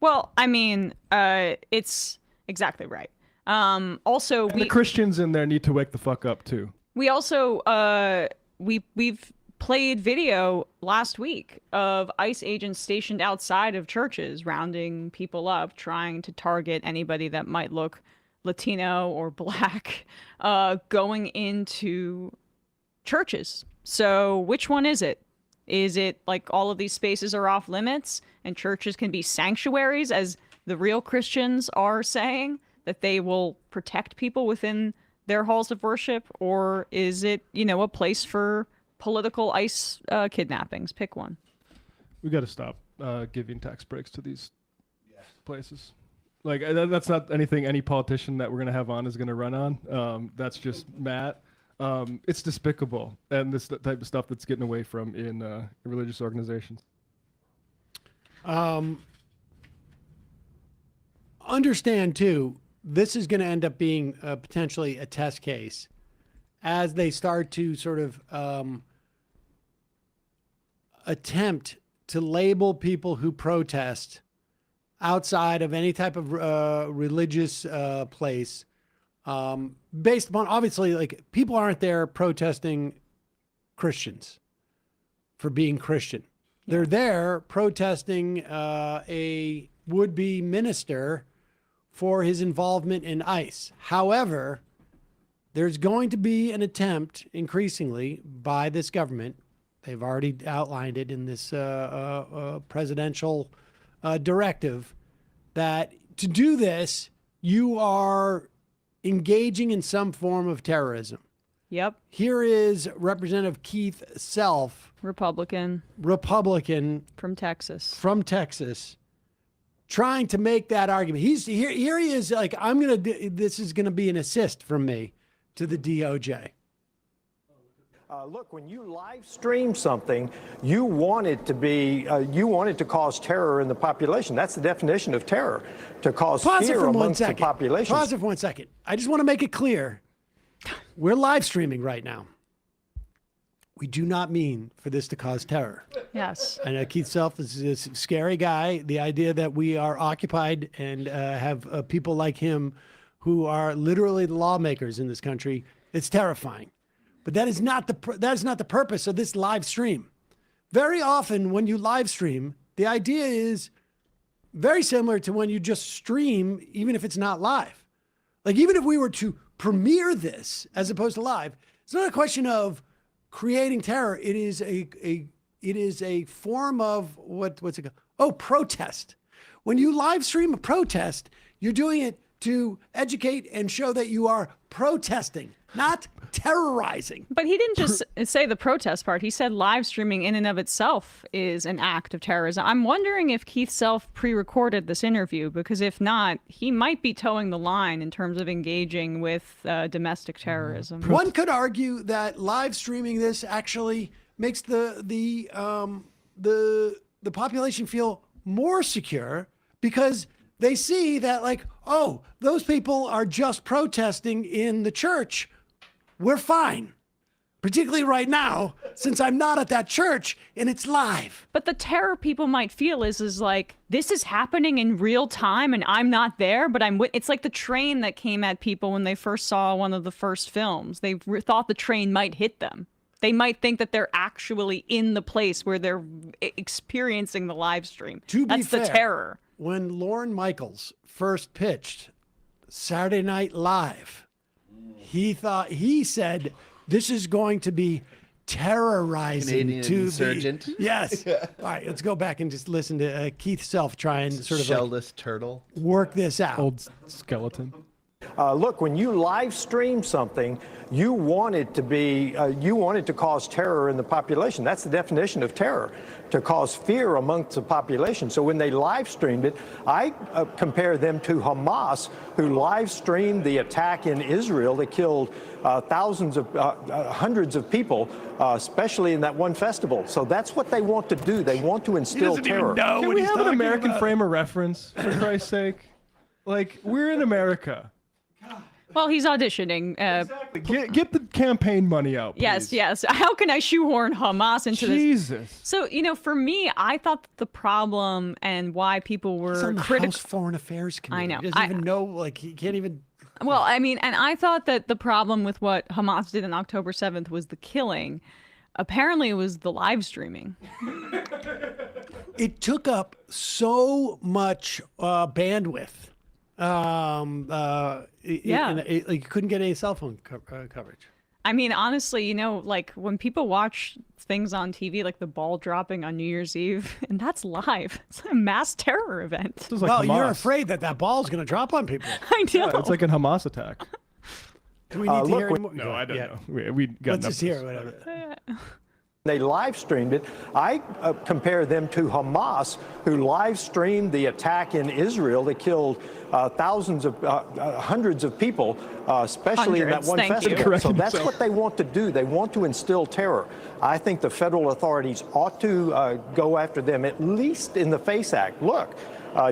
[SPEAKER 7] Well, I mean, it's exactly right. Also,
[SPEAKER 8] And the Christians in there need to wake the fuck up too.
[SPEAKER 7] we also we've played video last week of ICE agents stationed outside of churches, rounding people up, trying to target anybody that might look Latino or black, going into churches. So which one is it? Is it like all of these spaces are off limits and churches can be sanctuaries, as the real Christians are saying, that they will protect people within their halls of worship? Or is it, a place for political ICE kidnappings? Pick one.
[SPEAKER 8] We got to stop giving tax breaks to these places. Like that's not anything any politician that we're going to have on is going to run on. That's just Matt. It's despicable, and this type of stuff that's getting away from in religious organizations.
[SPEAKER 6] Understand too, this is going to end up being potentially a test case as they start to sort of attempt to label people who protest outside of any type of religious place, based upon, obviously, like, people aren't there protesting Christians for being Christian. They're there protesting a would-be minister for his involvement in ICE. However, there's going to be an attempt increasingly by this government. They've already outlined it in this presidential directive that to do this, you are engaging in some form of terrorism.
[SPEAKER 7] Yep.
[SPEAKER 6] Here is Representative Keith Self,
[SPEAKER 7] Republican
[SPEAKER 6] from
[SPEAKER 7] Texas,
[SPEAKER 6] trying to make that argument. Here he is, like, this is gonna be an assist from me to the DOJ.
[SPEAKER 19] Look, when you live stream something, you want it to be, you want it to cause terror in the population. That's the definition of terror, to cause fear amongst the population.
[SPEAKER 6] Pause it for 1 second. I just want to make it clear. We're live streaming right now. We do not mean for this to cause terror.
[SPEAKER 7] Yes.
[SPEAKER 6] I know Keith Self is a scary guy. The idea that we are occupied and have people like him who are literally the lawmakers in this country, it's terrifying. But that is not the purpose of this live stream. Very often when you live stream, the idea is very similar to when you just stream, even if it's not live. Like, even if we were to premiere this as opposed to live, it's not a question of creating terror. It is a form of what's it called? Oh, protest. When you live stream a protest, you're doing it to educate and show that you are protesting. not terrorizing.
[SPEAKER 7] But he didn't just say the protest part. He said live streaming in and of itself is an act of terrorism. I'm wondering if Keith Self pre-recorded this interview, because if not, he might be towing the line in terms of engaging with domestic terrorism.
[SPEAKER 6] One could argue that live streaming this actually makes the population feel more secure, because they see that, like, oh, those people are just protesting in the church. We're fine. Particularly right now, since I'm not at that church and it's live.
[SPEAKER 7] But the terror people might feel is like, this is happening in real time and I'm not there, but it's like the train that came at people when they first saw one of the first films. They thought the train might hit them. They might think that they're actually in the place where they're experiencing the live stream. That's the terror.
[SPEAKER 6] When Lorne Michaels first pitched Saturday Night Live, he said, this is going to be terrorizing
[SPEAKER 9] Canadian
[SPEAKER 6] to
[SPEAKER 9] insurgent.
[SPEAKER 6] Yes. All right, let's go back and just listen to Keith Self try and sort of
[SPEAKER 9] shellless turtle
[SPEAKER 6] work this out.
[SPEAKER 8] Old skeleton.
[SPEAKER 19] Look, when you live stream something, you want it to be, you want it to cause terror in the population. That's the definition of terror, to cause fear amongst the population. So when they live streamed it, I compare them to Hamas, who live streamed the attack in Israel that killed hundreds of people, especially in that one festival. So that's what they want to do. They want to instill terror.
[SPEAKER 8] Can we have an American frame of reference, for Christ's sake? Like, we're in America.
[SPEAKER 7] Well, he's auditioning.
[SPEAKER 8] Get the campaign money out, please.
[SPEAKER 7] Yes. How can I shoehorn Hamas into this?
[SPEAKER 8] Jesus.
[SPEAKER 7] So, for me, I thought that the problem and why people were
[SPEAKER 6] on the
[SPEAKER 7] critical.
[SPEAKER 6] House Foreign Affairs Committee.
[SPEAKER 7] I know.
[SPEAKER 6] He doesn't even know, like, he can't even.
[SPEAKER 7] Well, I mean, and I thought that the problem with what Hamas did on October 7th was the killing. Apparently, it was the live streaming.
[SPEAKER 6] It took up so much bandwidth. You couldn't get any cell phone coverage.
[SPEAKER 7] I mean, honestly, like when people watch things on TV, like the ball dropping on New Year's Eve, and that's live. It's a mass terror event.
[SPEAKER 8] Like
[SPEAKER 6] well,
[SPEAKER 8] Hamas.
[SPEAKER 6] You're afraid that ball is going to drop on people.
[SPEAKER 7] I know.
[SPEAKER 8] Yeah, it's like a Hamas attack.
[SPEAKER 6] Do we need to hear anymore?
[SPEAKER 8] No, I don't know. We got
[SPEAKER 6] Let's just hear whatever.
[SPEAKER 19] They live streamed it. I compare them to Hamas, who live streamed the attack in Israel that killed hundreds of people, especially in that one festival. So that's what they want to do. They want to instill terror. I think the federal authorities ought to go after them, at least in the FACE Act. Look,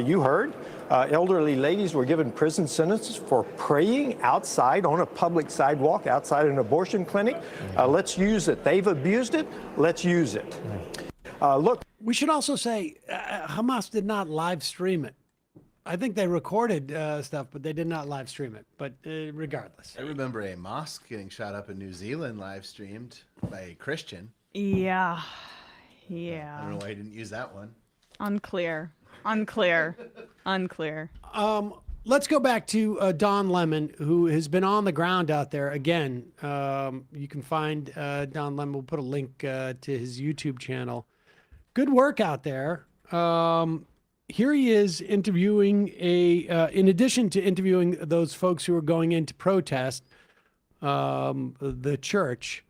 [SPEAKER 19] you heard. Elderly ladies were given prison sentences for praying outside on a public sidewalk, outside an abortion clinic. Let's use it. They've abused it. Let's use it. Look.
[SPEAKER 6] We should also say Hamas did not live stream it. I think they recorded stuff, but they did not live stream it. But regardless.
[SPEAKER 9] I remember a mosque getting shot up in New Zealand live streamed by a Christian.
[SPEAKER 7] Yeah.
[SPEAKER 9] I don't know why he didn't use that one.
[SPEAKER 7] Unclear.
[SPEAKER 6] Let's go back to Don Lemon, who has been on the ground out there. Again, you can find Don Lemon. We'll put a link to his YouTube channel. Good work out there. Here he is interviewing in addition to interviewing those folks who are going in to protest the church,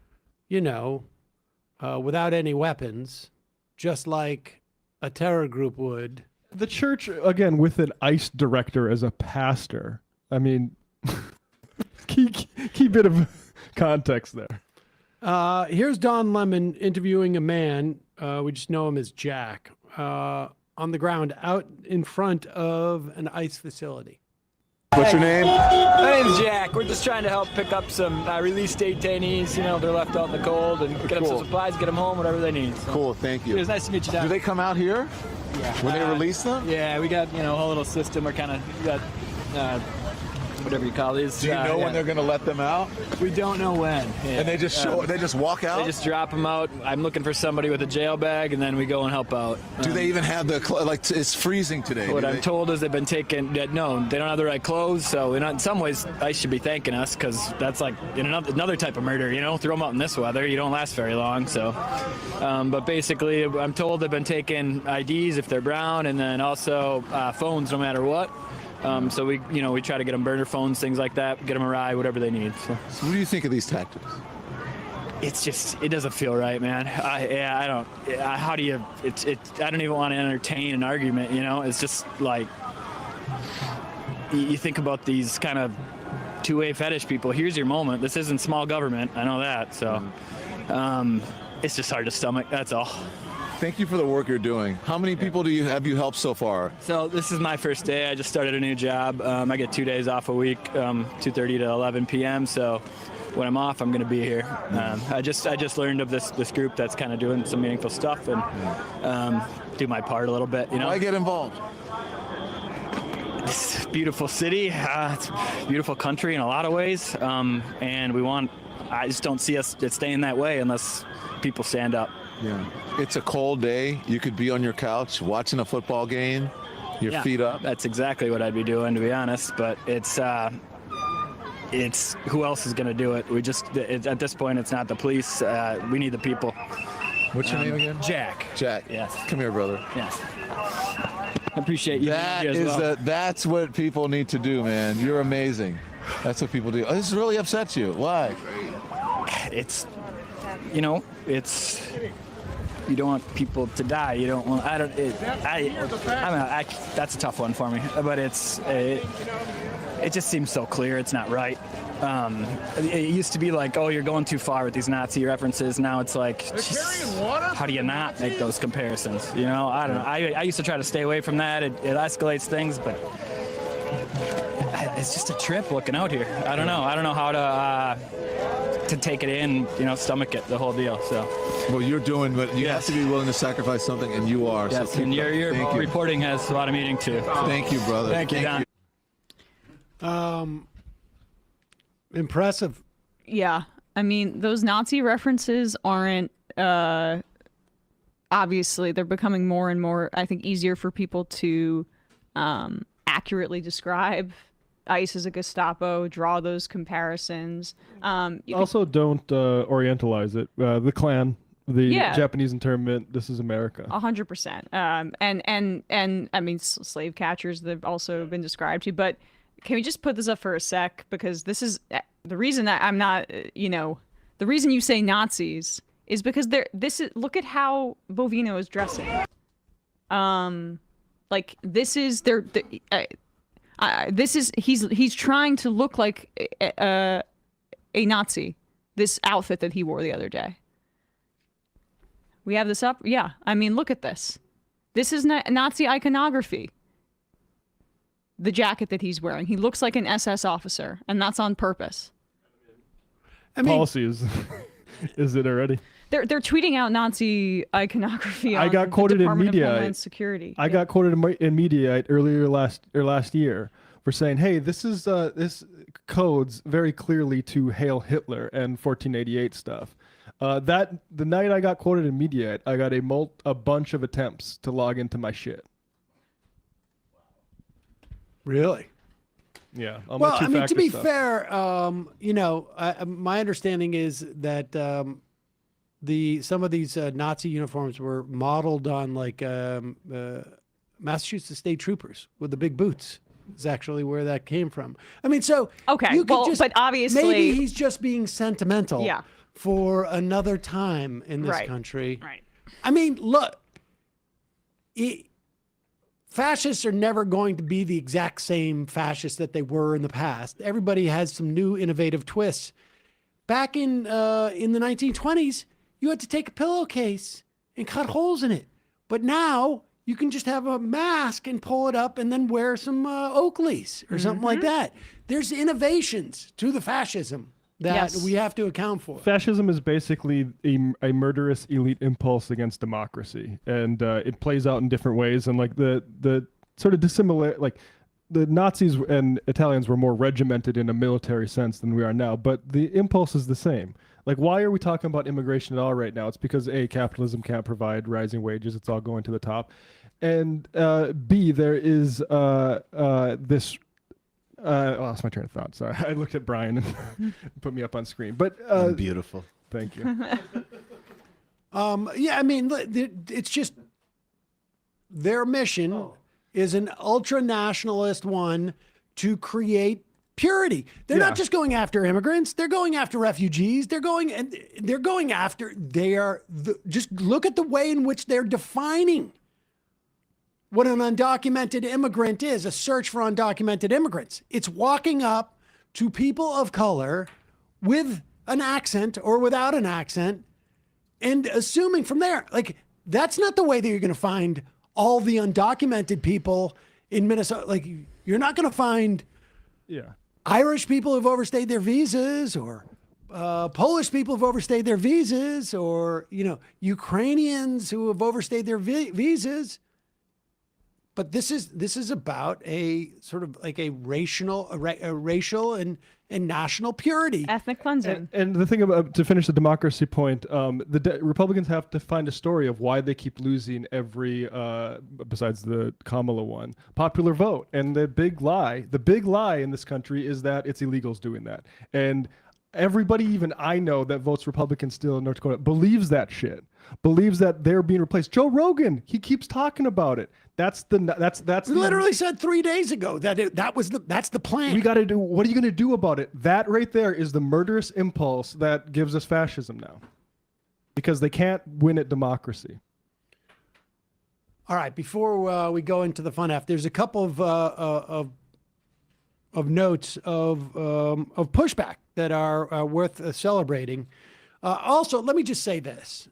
[SPEAKER 6] without any weapons, just like a terror group would.
[SPEAKER 8] The church, again, with an ICE director as a pastor. I mean, key bit of context there.
[SPEAKER 6] Here's Don Lemon interviewing a man, we just know him as Jack, on the ground out in front of an ICE facility.
[SPEAKER 20] What's your name? My name's Jack. We're just trying to help pick up some released detainees. They're left out in the cold, and get them some supplies, get them home, whatever they need. So.
[SPEAKER 21] Cool, thank you.
[SPEAKER 20] It was nice to meet you, Doc.
[SPEAKER 21] Do they come out here?
[SPEAKER 20] Yeah.
[SPEAKER 21] When they release them?
[SPEAKER 20] Yeah, we got, a whole little system. We're kind of got, whatever you call these.
[SPEAKER 21] Do you know when they're going to let them out?
[SPEAKER 20] We don't know when. Yeah.
[SPEAKER 21] And they just walk out?
[SPEAKER 20] They just drop them out. I'm looking for somebody with a jail bag, and then we go and help out.
[SPEAKER 21] Do they even have it's freezing today?
[SPEAKER 20] What I'm told is they've been taken. No, they don't have the right clothes. So in some ways, ICE should be thanking us, because that's like another type of murder. Throw them out in this weather, you don't last very long. So, but basically, I'm told they've been taking IDs if they're brown, and then also phones, no matter what. So we try to get them burner phones, things like that, get them a ride, whatever they need. So
[SPEAKER 21] what do you think of these tactics?
[SPEAKER 20] it's just, it doesn't feel right, man. I don't even want to entertain an argument, It's just like, you think about these kind of two-way fetish people. Here's your moment. This isn't small government. I know that. So it's just hard to stomach. That's all.
[SPEAKER 21] Thank you for the work you're doing. How many people have you helped so far?
[SPEAKER 20] So this is my first day. I just started a new job. I get 2 days off a week, 2:30 to 11 p.m. So when I'm off, I'm going to be here. I just learned of this group that's kind of doing some meaningful stuff and do my part a little bit.
[SPEAKER 21] Why get involved?
[SPEAKER 20] It's a beautiful city. It's a beautiful country in a lot of ways, and I just don't see us staying that way unless people stand up.
[SPEAKER 21] Yeah, it's a cold day. You could be on your couch watching a football game, your feet up.
[SPEAKER 20] That's exactly what I'd be doing, to be honest. But it's who else is going to do it? At this point, it's not the police. We need the people.
[SPEAKER 21] What's your name again?
[SPEAKER 20] Jack.
[SPEAKER 21] Jack.
[SPEAKER 20] Yes.
[SPEAKER 21] Come here, brother.
[SPEAKER 20] Yes. I appreciate you.
[SPEAKER 21] That's what people need to do, man. You're amazing. That's what people do. Oh, this really upsets you. Why?
[SPEAKER 20] It's you don't want people to die. You don't want. That's a tough one for me. But it just seems so clear. It's not right. It used to be like, oh, you're going too far with these Nazi references. Now it's like, how do you not make those comparisons? I don't know. I used to try to stay away from that. It escalates things, but it's just a trip looking out here. I don't know. I don't know how to take it in, stomach it, the whole deal. So.
[SPEAKER 21] Well, you're doing, but you have to be willing to sacrifice something, and you are.
[SPEAKER 20] Yes,
[SPEAKER 21] so
[SPEAKER 20] and your reporting has a lot of meaning too.
[SPEAKER 21] Thank you, brother.
[SPEAKER 20] Thank you,
[SPEAKER 6] Don. Impressive.
[SPEAKER 7] Yeah. I mean, those Nazi references aren't, obviously, they're becoming more and more, I think, easier for people to accurately describe ICE as a Gestapo, draw those comparisons.
[SPEAKER 8] Also, don't orientalize it. The Klan, the Japanese internment, this is America.
[SPEAKER 7] 100%. And I mean, slave catchers, they've also been described to, but can we just put this up for a sec? Because this is the reason that I'm not, the reason you say Nazis is because look at how Bovino is dressing. Like this is he's trying to look like a Nazi. This outfit that he wore the other day. We have this up. Yeah. I mean, look at this. This is Nazi iconography. The jacket that he's wearing. He looks like an SS officer, and that's on purpose.
[SPEAKER 8] Policy is it already?
[SPEAKER 7] They're tweeting out Nazi iconography on
[SPEAKER 8] I got quoted
[SPEAKER 7] the Department
[SPEAKER 8] in
[SPEAKER 7] of
[SPEAKER 8] media.
[SPEAKER 7] Homeland Security.
[SPEAKER 8] I got quoted in media earlier last year for saying, "Hey, this codes very clearly to hail Hitler and 1488 stuff." The night I got quoted in media, I got a bunch of attempts to log into my shit.
[SPEAKER 6] Really?
[SPEAKER 8] Yeah.
[SPEAKER 6] Well, I mean, to be fair, my understanding is that some of these Nazi uniforms were modeled on like Massachusetts state troopers with the big boots. Is actually where that came from. I mean, so
[SPEAKER 7] okay, but obviously
[SPEAKER 6] maybe he's just being sentimental.
[SPEAKER 7] Yeah.
[SPEAKER 6] For another time in this country.
[SPEAKER 7] Right.
[SPEAKER 6] I mean, look. Fascists are never going to be the exact same fascists that they were in the past. Everybody has some new innovative twists. Back in the 1920s, you had to take a pillowcase and cut holes in it. But now you can just have a mask and pull it up and then wear some Oakleys or something like that. There's innovations to the fascism that we have to account for.
[SPEAKER 8] Fascism is basically a murderous elite impulse against democracy, and it plays out in different ways. And like the sort of dissimilar, like the Nazis and Italians were more regimented in a military sense than we are now, but the impulse is the same. Like, why are we talking about immigration at all right now? It's because A, capitalism can't provide rising wages; it's all going to the top, and B, there is this. I lost my train of thought. Sorry, I looked at Brian and put me up on screen. But
[SPEAKER 9] beautiful.
[SPEAKER 8] Thank you.
[SPEAKER 6] Yeah, I mean, it's just their mission is an ultra-nationalist one to create purity. They're not just going after immigrants. They're going after refugees. Just look at the way in which they're defining what an undocumented immigrant is, a search for undocumented immigrants. It's walking up to people of color with an accent or without an accent and assuming from there, like, that's not the way that you're going to find all the undocumented people in Minnesota. Like, you're not going to find Irish people who've overstayed their visas, or Polish people who've overstayed their visas, or, Ukrainians who have overstayed their visas. But this is about a sort of like a racial and national purity,
[SPEAKER 7] ethnic cleansing.
[SPEAKER 8] And the thing about, to finish the democracy point, Republicans have to find a story of why they keep losing every, besides the Kamala one, popular vote. And the big lie in this country is that it's illegals doing that. And everybody, even I know, that votes Republican still in North Dakota believes that shit. Believes that they're being replaced. Joe Rogan, he keeps talking about it. That's
[SPEAKER 6] We literally said 3 days ago that that's the plan.
[SPEAKER 8] We got to do. What are you going to do about it? That right there is the murderous impulse that gives us fascism now, because they can't win at democracy.
[SPEAKER 6] All right, before we go into the fun half, there's a couple of notes of pushback that are worth celebrating. Also, let me just say this: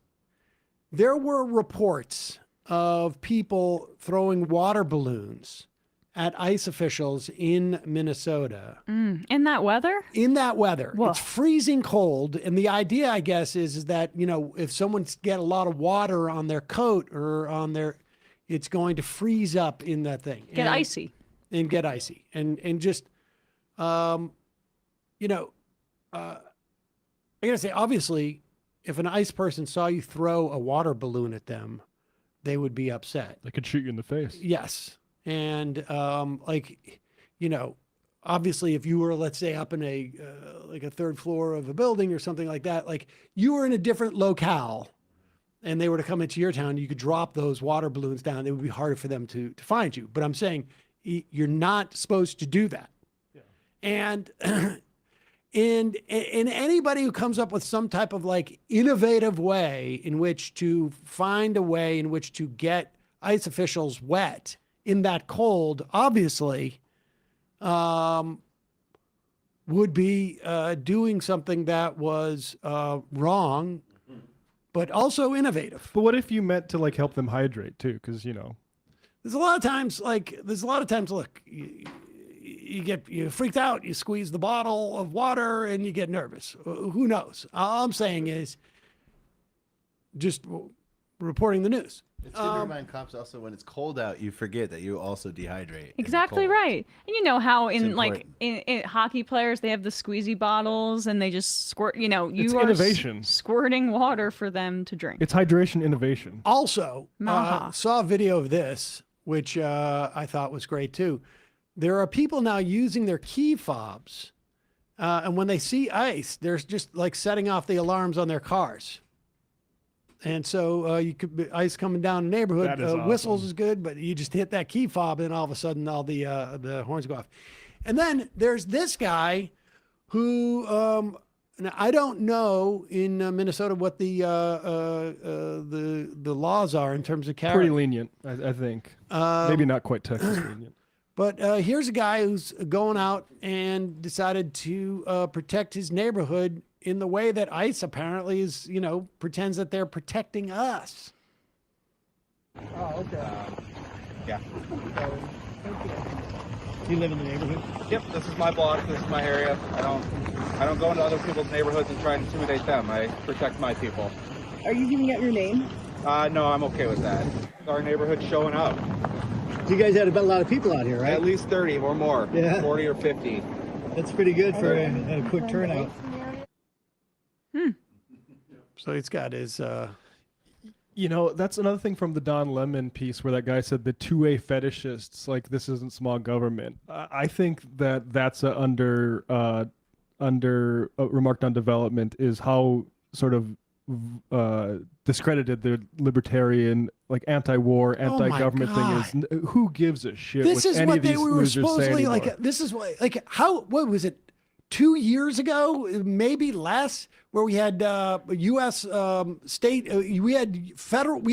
[SPEAKER 6] there were reports of people throwing water balloons at ICE officials in Minnesota.
[SPEAKER 7] In that weather?
[SPEAKER 6] In that weather.
[SPEAKER 7] Whoa.
[SPEAKER 6] It's freezing cold. And the idea, I guess, is that, if someone's get a lot of water on their coat or on their, it's going to freeze up in that thing.
[SPEAKER 7] Get icy.
[SPEAKER 6] And get icy. And just, I gotta say, obviously, if an ICE person saw you throw a water balloon at them, they would be upset.
[SPEAKER 8] They could shoot you in the face.
[SPEAKER 6] Yes. And obviously if you were, let's say, up in a third floor of a building or something like that, like you were in a different locale and they were to come into your town, you could drop those water balloons down. It would be harder for them to find you. But I'm saying you're not supposed to do that. Yeah. And anybody who comes up with some type of like innovative way in which to find a way in which to get ICE officials wet in that cold, obviously, would be doing something that was wrong, but also innovative.
[SPEAKER 8] But what if you meant to like help them hydrate too? Because
[SPEAKER 6] there's a lot of times, look. You freaked out, you squeeze the bottle of water and you get nervous. Who knows? All I'm saying is just reporting the news.
[SPEAKER 9] It's good to remind cops also, when it's cold out, you forget that you also dehydrate.
[SPEAKER 7] Exactly right. And you know how in hockey players, they have the squeezy bottles and they just squirt,
[SPEAKER 8] it's
[SPEAKER 7] are
[SPEAKER 8] innovation.
[SPEAKER 7] Squirting water for them to drink.
[SPEAKER 8] It's hydration innovation.
[SPEAKER 6] Also, saw a video of this, which I thought was great too. There are people now using their key fobs, and when they see ICE, they're just like setting off the alarms on their cars. And so you could be ICE coming down the neighborhood.
[SPEAKER 8] Awesome.
[SPEAKER 6] Whistles is good, but you just hit that key fob, and all of a sudden, all the horns go off. And then there's this guy who now I don't know in Minnesota what the laws are in terms of carrying.
[SPEAKER 8] Pretty lenient, I think. Maybe not quite Texas lenient.
[SPEAKER 6] But here's a guy who's going out and decided to protect his neighborhood in the way that ICE apparently is, pretends that they're protecting us.
[SPEAKER 2] Oh, okay.
[SPEAKER 22] Yeah.
[SPEAKER 2] Do you live in the neighborhood?
[SPEAKER 22] Yep, this is my block, this is my area. I don't go into other people's neighborhoods and try and intimidate them. I protect my people.
[SPEAKER 2] Are you giving out your name?
[SPEAKER 22] No, I'm okay with that. Our neighborhood's showing up.
[SPEAKER 2] You guys had a lot of people out here, right?
[SPEAKER 22] At least 30 or more.
[SPEAKER 2] Yeah.
[SPEAKER 22] 40 or 50.
[SPEAKER 2] That's pretty good for a quick turnout.
[SPEAKER 6] So he's got his...
[SPEAKER 8] that's another thing from the Don Lemon piece where that guy said the two-way fetishists, like, this isn't small government. I think that's a under remarked on development, is how sort of discredited the libertarian, like anti-war, anti-government
[SPEAKER 6] God.
[SPEAKER 8] thing is. Who gives a shit?
[SPEAKER 6] This
[SPEAKER 8] what
[SPEAKER 6] is
[SPEAKER 8] any
[SPEAKER 6] what
[SPEAKER 8] of
[SPEAKER 6] they
[SPEAKER 8] these
[SPEAKER 6] were
[SPEAKER 8] losers say
[SPEAKER 6] supposedly
[SPEAKER 8] anymore.
[SPEAKER 6] like. This is what what was it? 2 years ago, maybe less, where we had U.S. State, we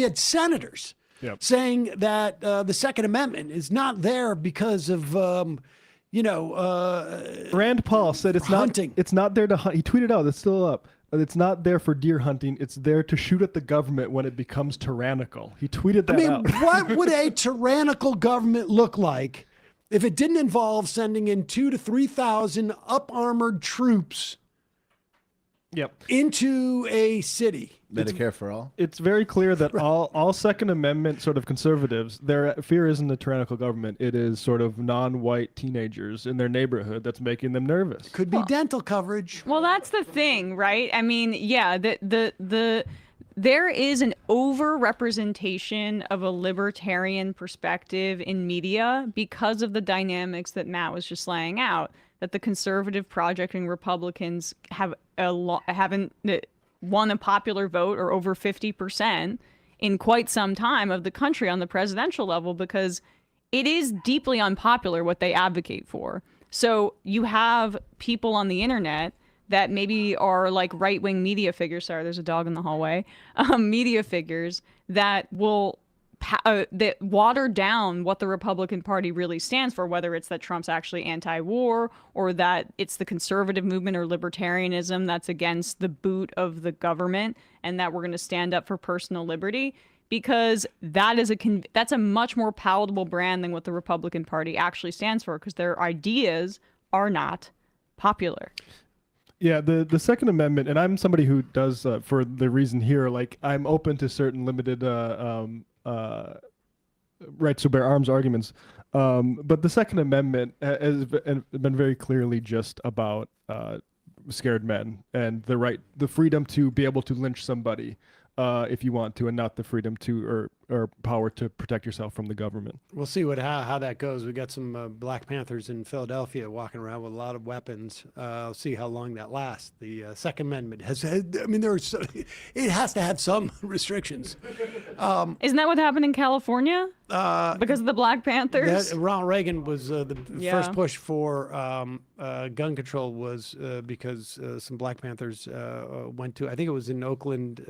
[SPEAKER 6] had senators saying that the Second Amendment is not there because of
[SPEAKER 8] Rand Paul said it's
[SPEAKER 6] hunting.
[SPEAKER 8] not. It's not there to hunt. He tweeted out. It's still up. It's not there for deer hunting. It's there to shoot at the government when it becomes tyrannical. He tweeted that out.
[SPEAKER 6] What would a tyrannical government look like if it didn't involve sending in 2,000 to 3,000 up-armored troops into a city?
[SPEAKER 9] Medicare for all.
[SPEAKER 8] It's very clear that all Second Amendment sort of conservatives, their fear isn't a tyrannical government. It is sort of non-white teenagers in their neighborhood that's making them nervous.
[SPEAKER 6] Could be dental coverage.
[SPEAKER 7] Well, that's the thing, right? I mean, yeah, there is an over-representation of a libertarian perspective in media because of the dynamics that Matt was just laying out, that the conservative project and Republicans haven't won a popular vote or over 50% in quite some time of the country on the presidential level, because it is deeply unpopular what they advocate for. So you have people on the internet that maybe are like right-wing media figures. Sorry, there's a dog in the hallway. Media figures that will that water down what the Republican Party really stands for, whether it's that Trump's actually anti-war or that it's the conservative movement or libertarianism that's against the boot of the government and that we're going to stand up for personal liberty, because that's a much more palatable brand than what the Republican Party actually stands for, because their ideas are not popular.
[SPEAKER 8] Yeah, the Second Amendment, and I'm somebody who does, for the reason here, like I'm open to certain limited rights to bear arms arguments, but the Second Amendment has been very clearly just about scared men and the freedom to be able to lynch somebody if you want to, and not the freedom to or power to protect yourself from the government.
[SPEAKER 6] We'll see how that goes. We got some Black Panthers in Philadelphia walking around with a lot of weapons. We'll see how long that lasts. The Second Amendment it has to have some restrictions.
[SPEAKER 7] Isn't that what happened in California? Because of the Black Panthers?
[SPEAKER 6] Ronald Reagan was the first push for gun control was because some Black Panthers went to, I think it was in Oakland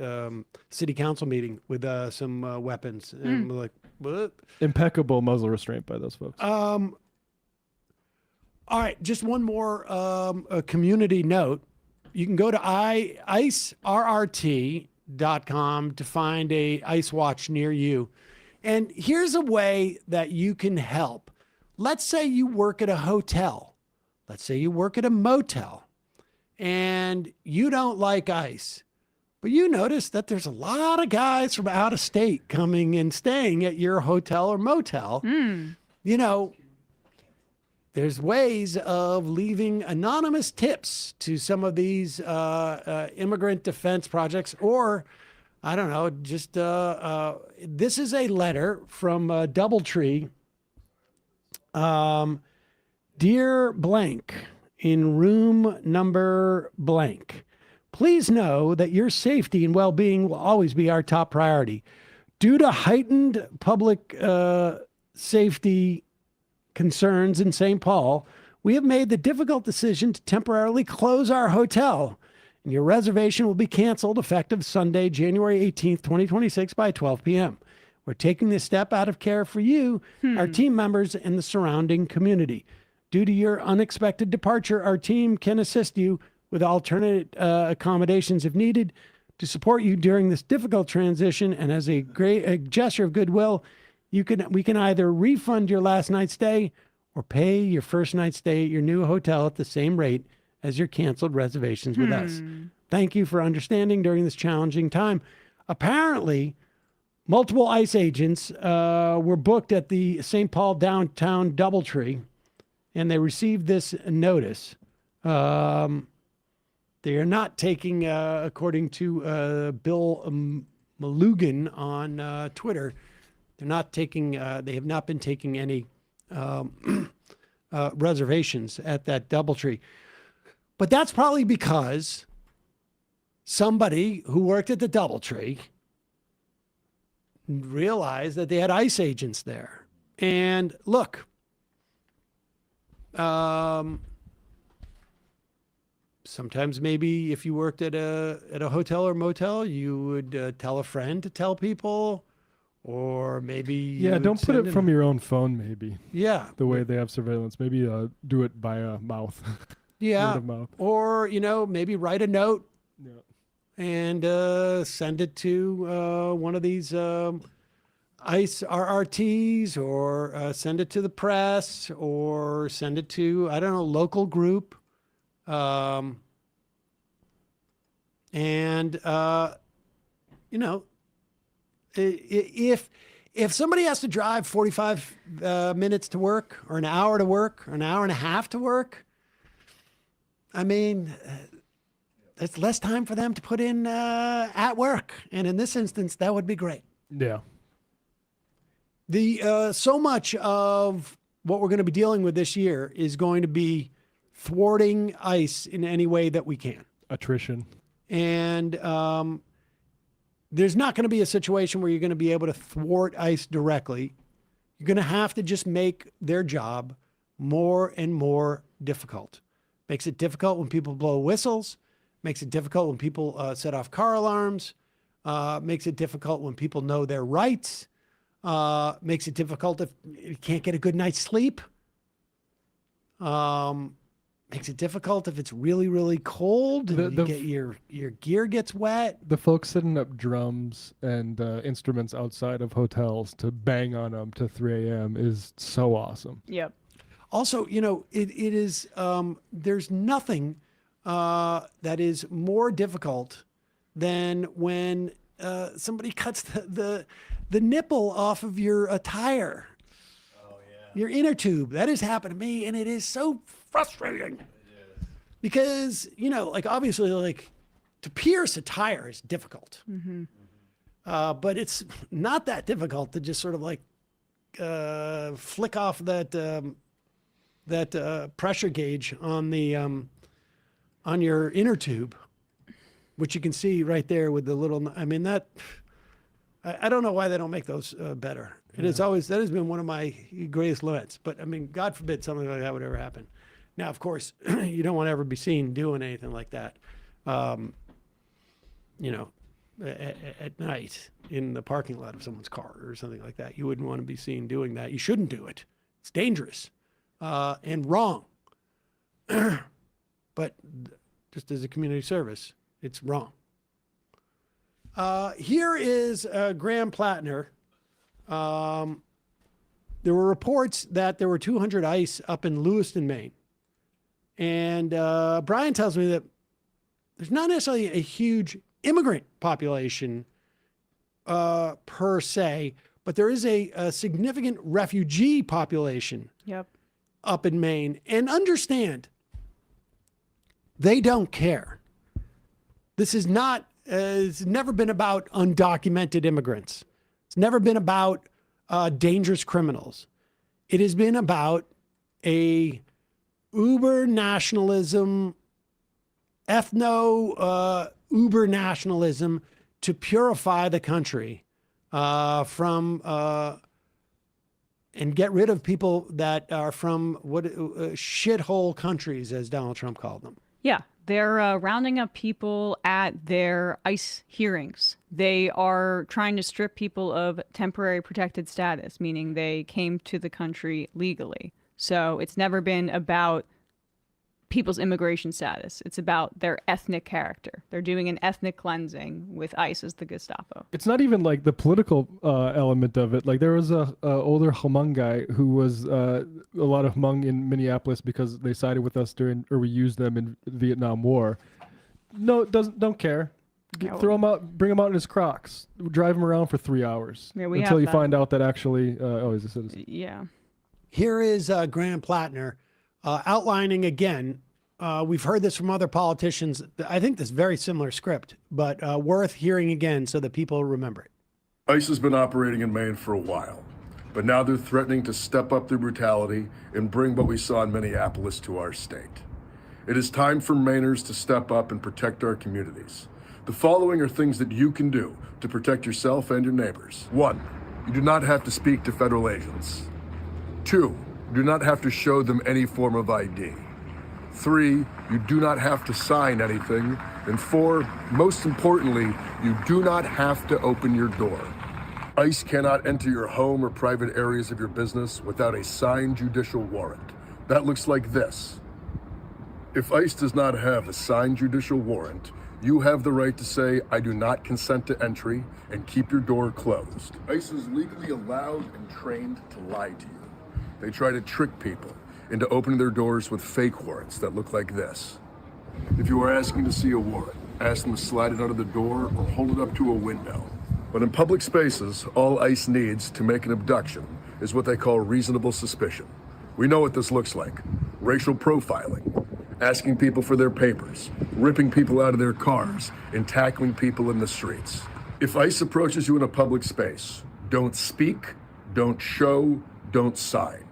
[SPEAKER 6] City Council meeting with some weapons. And we're like, what? Impeccable
[SPEAKER 8] muzzle restraint by those folks.
[SPEAKER 6] All right, just one more a community note. You can go to icerrt.com to find a ice watch near you. And here's a way that you can help. Let's say you work at a hotel. Let's say you work at a motel and you don't like ice. But you notice that there's a lot of guys from out of state coming and staying at your hotel or motel. You know, there's ways of leaving anonymous tips to some of these immigrant defense projects, or I don't know, just this is a letter from Doubletree. Dear blank, in room number blank. Please know that your safety and well-being will always be our top priority. Due to heightened public safety concerns in St. Paul, we have made the difficult decision to temporarily close our hotel, and your reservation will be canceled effective Sunday, January 18th, 2026 by 12 p.m. We're taking this step out of care for you, our team members, and the surrounding community. Due to your unexpected departure, our team can assist you with alternate accommodations if needed to support you during this difficult transition. And as a gesture of goodwill, we can either refund your last night's stay or pay your first night's stay at your new hotel at the same rate as your canceled reservations with us. Thank you for understanding during this challenging time. Apparently, multiple ICE agents were booked at the St. Paul downtown Doubletree, and they received this notice. They are not taking, according to Bill Malugan on Twitter, they have not been taking any reservations at that Doubletree. But that's probably because somebody who worked at the DoubleTree realized that they had ICE agents there. And look, sometimes maybe if you worked at a hotel or motel, you would tell a friend to tell people, or maybe
[SPEAKER 8] Yeah, don't put it from your own phone, maybe.
[SPEAKER 6] Yeah.
[SPEAKER 8] The way they have surveillance. Maybe do it by mouth.
[SPEAKER 6] Yeah.
[SPEAKER 8] Word of mouth.
[SPEAKER 6] Or, maybe write a note and send it to one of these ICE RRTs, or send it to the press, or send it to, I don't know, local group. If somebody has to drive 45 minutes to work, or an hour to work, or an hour and a half to work, I mean, that's less time for them to put in at work. And in this instance, that would be great.
[SPEAKER 8] Yeah.
[SPEAKER 6] So much of what we're going to be dealing with this year is going to be thwarting ICE in any way that we can.
[SPEAKER 8] Attrition.
[SPEAKER 6] And there's not going to be a situation where you're going to be able to thwart ICE directly. You're going to have to just make their job more and more difficult. Makes it difficult when people blow whistles. Makes it difficult when people set off car alarms. Makes it difficult when people know their rights. Makes it difficult if you can't get a good night's sleep. Makes it difficult if it's really, really cold and your gear gets wet.
[SPEAKER 8] The folks setting up drums and instruments outside of hotels to bang on them to 3 a.m. is so awesome.
[SPEAKER 7] Yep.
[SPEAKER 6] Also, it is, there's nothing that is more difficult than when somebody cuts the nipple off of your tire. Oh, yeah. Your inner tube. That has happened to me, and it is so frustrating. Because, obviously, to pierce a tire is difficult.
[SPEAKER 7] Mm-hmm.
[SPEAKER 6] But it's not that difficult to just sort of flick off that pressure gauge on the on your inner tube, which you can see right there with the little. I mean that. I don't know why they don't make those better. It is always, that has been one of my greatest limits. But I mean, God forbid something like that would ever happen. Now, of course, you don't want to ever be seen doing anything like that. At night in the parking lot of someone's car or something like that. You wouldn't want to be seen doing that. You shouldn't do it. It's dangerous and wrong. But just as a community service, it's wrong. Here is Graham Plattner. There were reports that there were 200 ICE up in Lewiston, Maine. And Brian tells me that there's not necessarily a huge immigrant population per se, but there is a significant refugee population up in Maine. And understand, they don't care. This is not, it's never been about undocumented immigrants. It's never been about dangerous criminals. It has been about a uber nationalism, uber nationalism to purify the country from and get rid of people that are from shithole countries, as Donald Trump called them.
[SPEAKER 7] Yeah, they're rounding up people at their ICE hearings. They are trying to strip people of temporary protected status, meaning they came to the country legally. So it's never been about people's immigration status. It's about their ethnic character. They're doing an ethnic cleansing with ICE as the Gestapo.
[SPEAKER 8] It's not even like the political element of it. Like there was a older Hmong guy who was a lot of Hmong in Minneapolis because they sided with us we used them in the Vietnam War. No, don't care. Throw him out, bring him out in his Crocs, drive him around for 3 hours until you find out that actually, he's a citizen.
[SPEAKER 7] Yeah.
[SPEAKER 6] Here is Graham Plattner outlining again. We've heard this from other politicians. I think this very similar script, but worth hearing again so that people remember it.
[SPEAKER 3] ICE has been operating in Maine for a while, but now they're threatening to step up their brutality and bring what we saw in Minneapolis to our state. It is time for Mainers to step up and protect our communities. The following are things that you can do to protect yourself and your neighbors. 1, you do not have to speak to federal agents. 2, you do not have to show them any form of ID. 3, you do not have to sign anything. And 4, most importantly, you do not have to open your door. ICE cannot enter your home or private areas of your business without a signed judicial warrant. That looks like this. If ICE does not have a signed judicial warrant, you have the right to say, I do not consent to entry, and keep your door closed. ICE is legally allowed and trained to lie to you. They try to trick people into opening their doors with fake warrants that look like this. If you are asking to see a warrant, ask them to slide it under the door or hold it up to a window. But in public spaces, all ICE needs to make an abduction is what they call reasonable suspicion. We know what this looks like. Racial profiling, asking people for their papers, ripping people out of their cars, and tackling people in the streets. If ICE approaches you in a public space, don't speak, don't show, don't sign.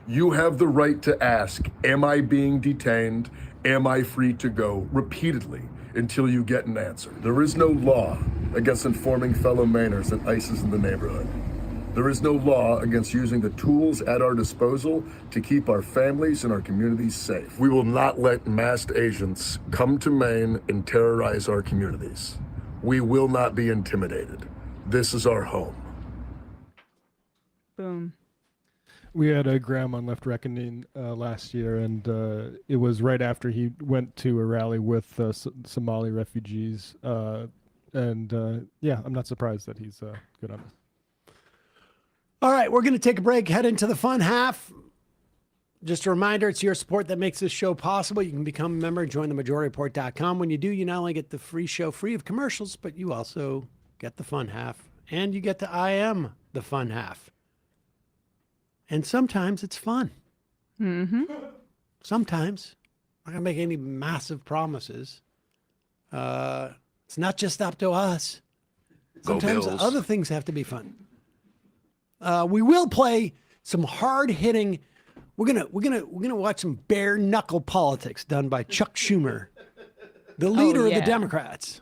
[SPEAKER 3] You have the right to ask, am I being detained? Am I free to go? Repeatedly until you get an answer. There is no law against informing fellow Mainers that ICE is in the neighborhood. There is no law against using the tools at our disposal to keep our families and our communities safe. We will not let masked agents come to Maine and terrorize our communities. We will not be intimidated. This is our home.
[SPEAKER 7] Boom.
[SPEAKER 8] We had a Graham on Left Reckoning last year, and it was right after he went to a rally with Somali refugees. Yeah, I'm not surprised that he's good on this.
[SPEAKER 6] All right, we're going to take a break, head into the fun half. Just a reminder, it's your support that makes this show possible. You can become a member, join themajorityreport.com. When you do, you not only get the free show free of commercials, but you also get the fun half. And you get to I am the fun half. And sometimes it's fun.
[SPEAKER 7] Mm-hmm.
[SPEAKER 6] Sometimes. I'm not going to make any massive promises. It's not just up to us. Sometimes other things have to be fun. We will play some hard-hitting. We're gonna watch some bare knuckle politics done by Chuck Schumer, the leader of the Democrats.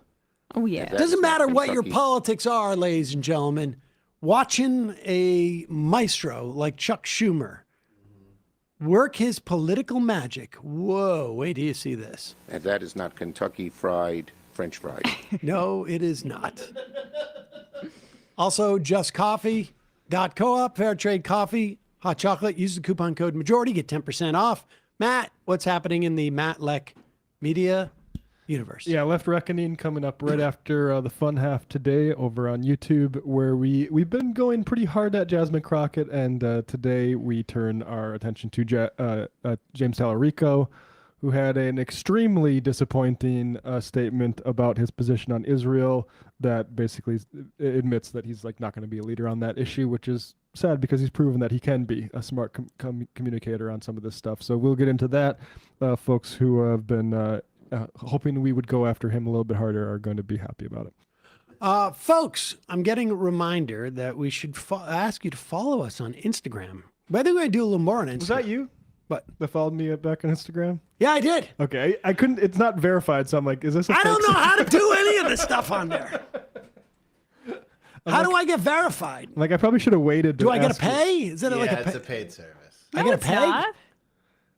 [SPEAKER 7] Oh yeah.
[SPEAKER 6] Doesn't matter what your politics are, ladies and gentlemen. Watching a maestro like Chuck Schumer work his political magic. Whoa! Wait till you see this.
[SPEAKER 1] And that is not Kentucky Fried French fries.
[SPEAKER 6] No, it is not. Also, JustCoffee.coop, fair trade coffee, hot chocolate. Use the coupon code majority, get 10% off. Matt, what's happening in the Matt Leck media universe?
[SPEAKER 8] Yeah, Left Reckoning coming up right after the fun half today over on YouTube, where we've been going pretty hard at Jasmine Crockett, and today we turn our attention to James Tallarico, who had an extremely disappointing statement about his position on Israel that basically admits that he's like not going to be a leader on that issue, which is sad because he's proven that he can be a smart communicator on some of this stuff. So we'll get into that. Folks who have been hoping we would go after him a little bit harder are going to be happy about it.
[SPEAKER 6] Folks, I'm getting a reminder that we should ask you to follow us on Instagram. By the way, I do a little more on Instagram.
[SPEAKER 8] Was that you?
[SPEAKER 6] What?
[SPEAKER 8] That followed me back on Instagram?
[SPEAKER 6] Yeah, I did.
[SPEAKER 8] Okay, I couldn't. It's not verified, so I'm like, is this?
[SPEAKER 6] I don't know how to do any of this stuff on there. How do I get verified?
[SPEAKER 8] Like, I probably should have waited.
[SPEAKER 6] Do I got to pay? Is it like
[SPEAKER 9] it's a paid service.
[SPEAKER 6] I got to pay?
[SPEAKER 7] Not.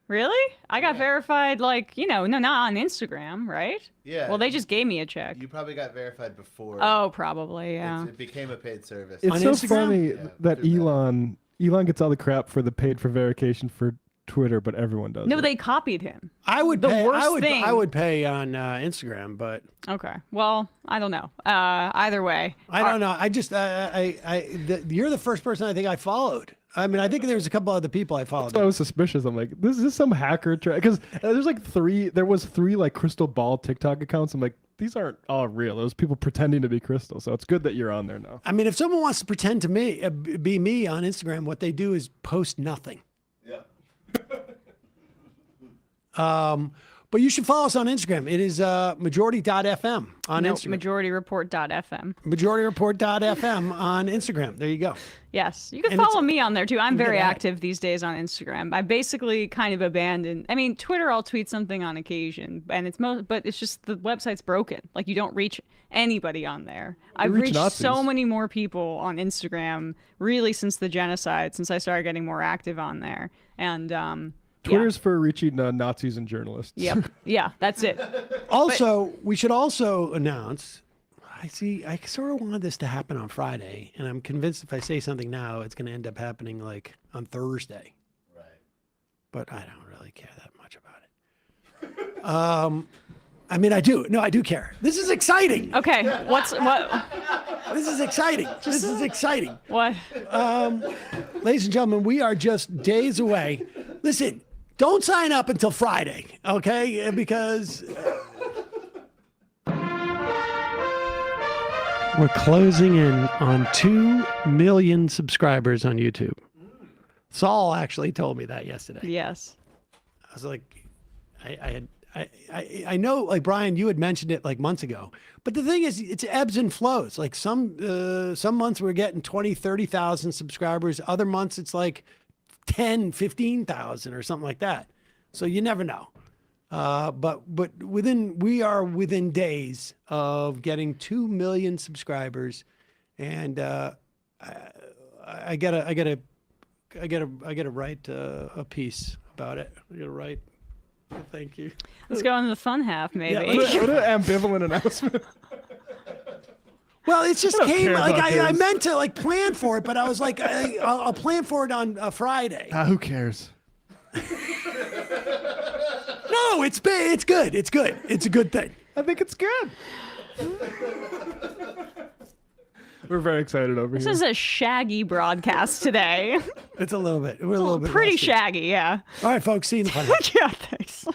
[SPEAKER 7] Really? I got verified, like, no, not on Instagram, right?
[SPEAKER 9] Yeah.
[SPEAKER 7] Well, they just gave me a check.
[SPEAKER 9] You probably got verified before.
[SPEAKER 7] Oh, probably, yeah.
[SPEAKER 9] It became a paid service.
[SPEAKER 8] It's so funny that Elon gets all the crap for the paid for verification for Twitter, but everyone does.
[SPEAKER 7] No, they copied him.
[SPEAKER 6] I would
[SPEAKER 7] the
[SPEAKER 6] pay.
[SPEAKER 7] Worst thing.
[SPEAKER 6] I would pay on Instagram, but
[SPEAKER 7] okay. Well, I don't know. Either way,
[SPEAKER 6] I don't know. I just you're the first person I think I followed. I mean, I think there's a couple other people I followed.
[SPEAKER 8] That's why I was suspicious. I'm like, this is some hacker try, because there's like three like crystal ball TikTok accounts. I'm like, these aren't all real. Those people pretending to be Crystal. So it's good that you're on there now.
[SPEAKER 6] I mean, if someone wants to pretend to be me on Instagram, what they do is post nothing. But you should follow us on Instagram. It is majority.fm on Instagram.
[SPEAKER 7] MajorityReport.fm.
[SPEAKER 6] MajorityReport.fm on Instagram. There you go.
[SPEAKER 7] Yes. You can follow me on there too. I'm very active these days on Instagram. I basically kind of abandoned. I mean, Twitter, I'll tweet something on occasion, and but it's just the website's broken. Like, you don't reach anybody on there. I've reached so many more people on Instagram really since the genocide, since I started getting more active on there. And
[SPEAKER 8] Twitter's for reaching Nazis and journalists.
[SPEAKER 7] Yep. Yeah, that's it.
[SPEAKER 6] Also, we should also announce, I sort of wanted this to happen on Friday, and I'm convinced if I say something now, it's going to end up happening like on Thursday. Right. But I don't really care that much about it. I mean, I do. No, I do care. This is exciting.
[SPEAKER 7] Okay. What?
[SPEAKER 6] This is exciting. This is exciting.
[SPEAKER 7] What?
[SPEAKER 6] Ladies and gentlemen, we are just days away. Listen, don't sign up until Friday, okay? Because we're closing in on 2 million subscribers on YouTube. Saul actually told me that yesterday.
[SPEAKER 7] Yes.
[SPEAKER 6] I was like, I know, like, Brian, you had mentioned it like months ago, but the thing is, it's ebbs and flows. Like some months we're getting 20, 30,000 subscribers. Other months it's like 10, 15,000 or something like that. So you never know. But we are within days of getting 2 million subscribers, and I gotta write a piece about it. I gotta write. Thank you.
[SPEAKER 7] Let's go into the fun half, maybe.
[SPEAKER 8] Yeah, what an ambivalent announcement.
[SPEAKER 6] Well, it just came like I meant to like plan for it, but I was like, I'll plan for it on Friday.
[SPEAKER 8] Who cares?
[SPEAKER 6] No, it's good. It's good. It's a good thing.
[SPEAKER 8] I think it's good. We're very excited over
[SPEAKER 7] This
[SPEAKER 8] here.
[SPEAKER 7] is a shaggy broadcast today.
[SPEAKER 6] It's a little bit. We're a little bit
[SPEAKER 7] pretty
[SPEAKER 6] rusty.
[SPEAKER 7] shaggy, yeah.
[SPEAKER 6] All right, folks. See you in the fun half.
[SPEAKER 7] Yeah, thanks.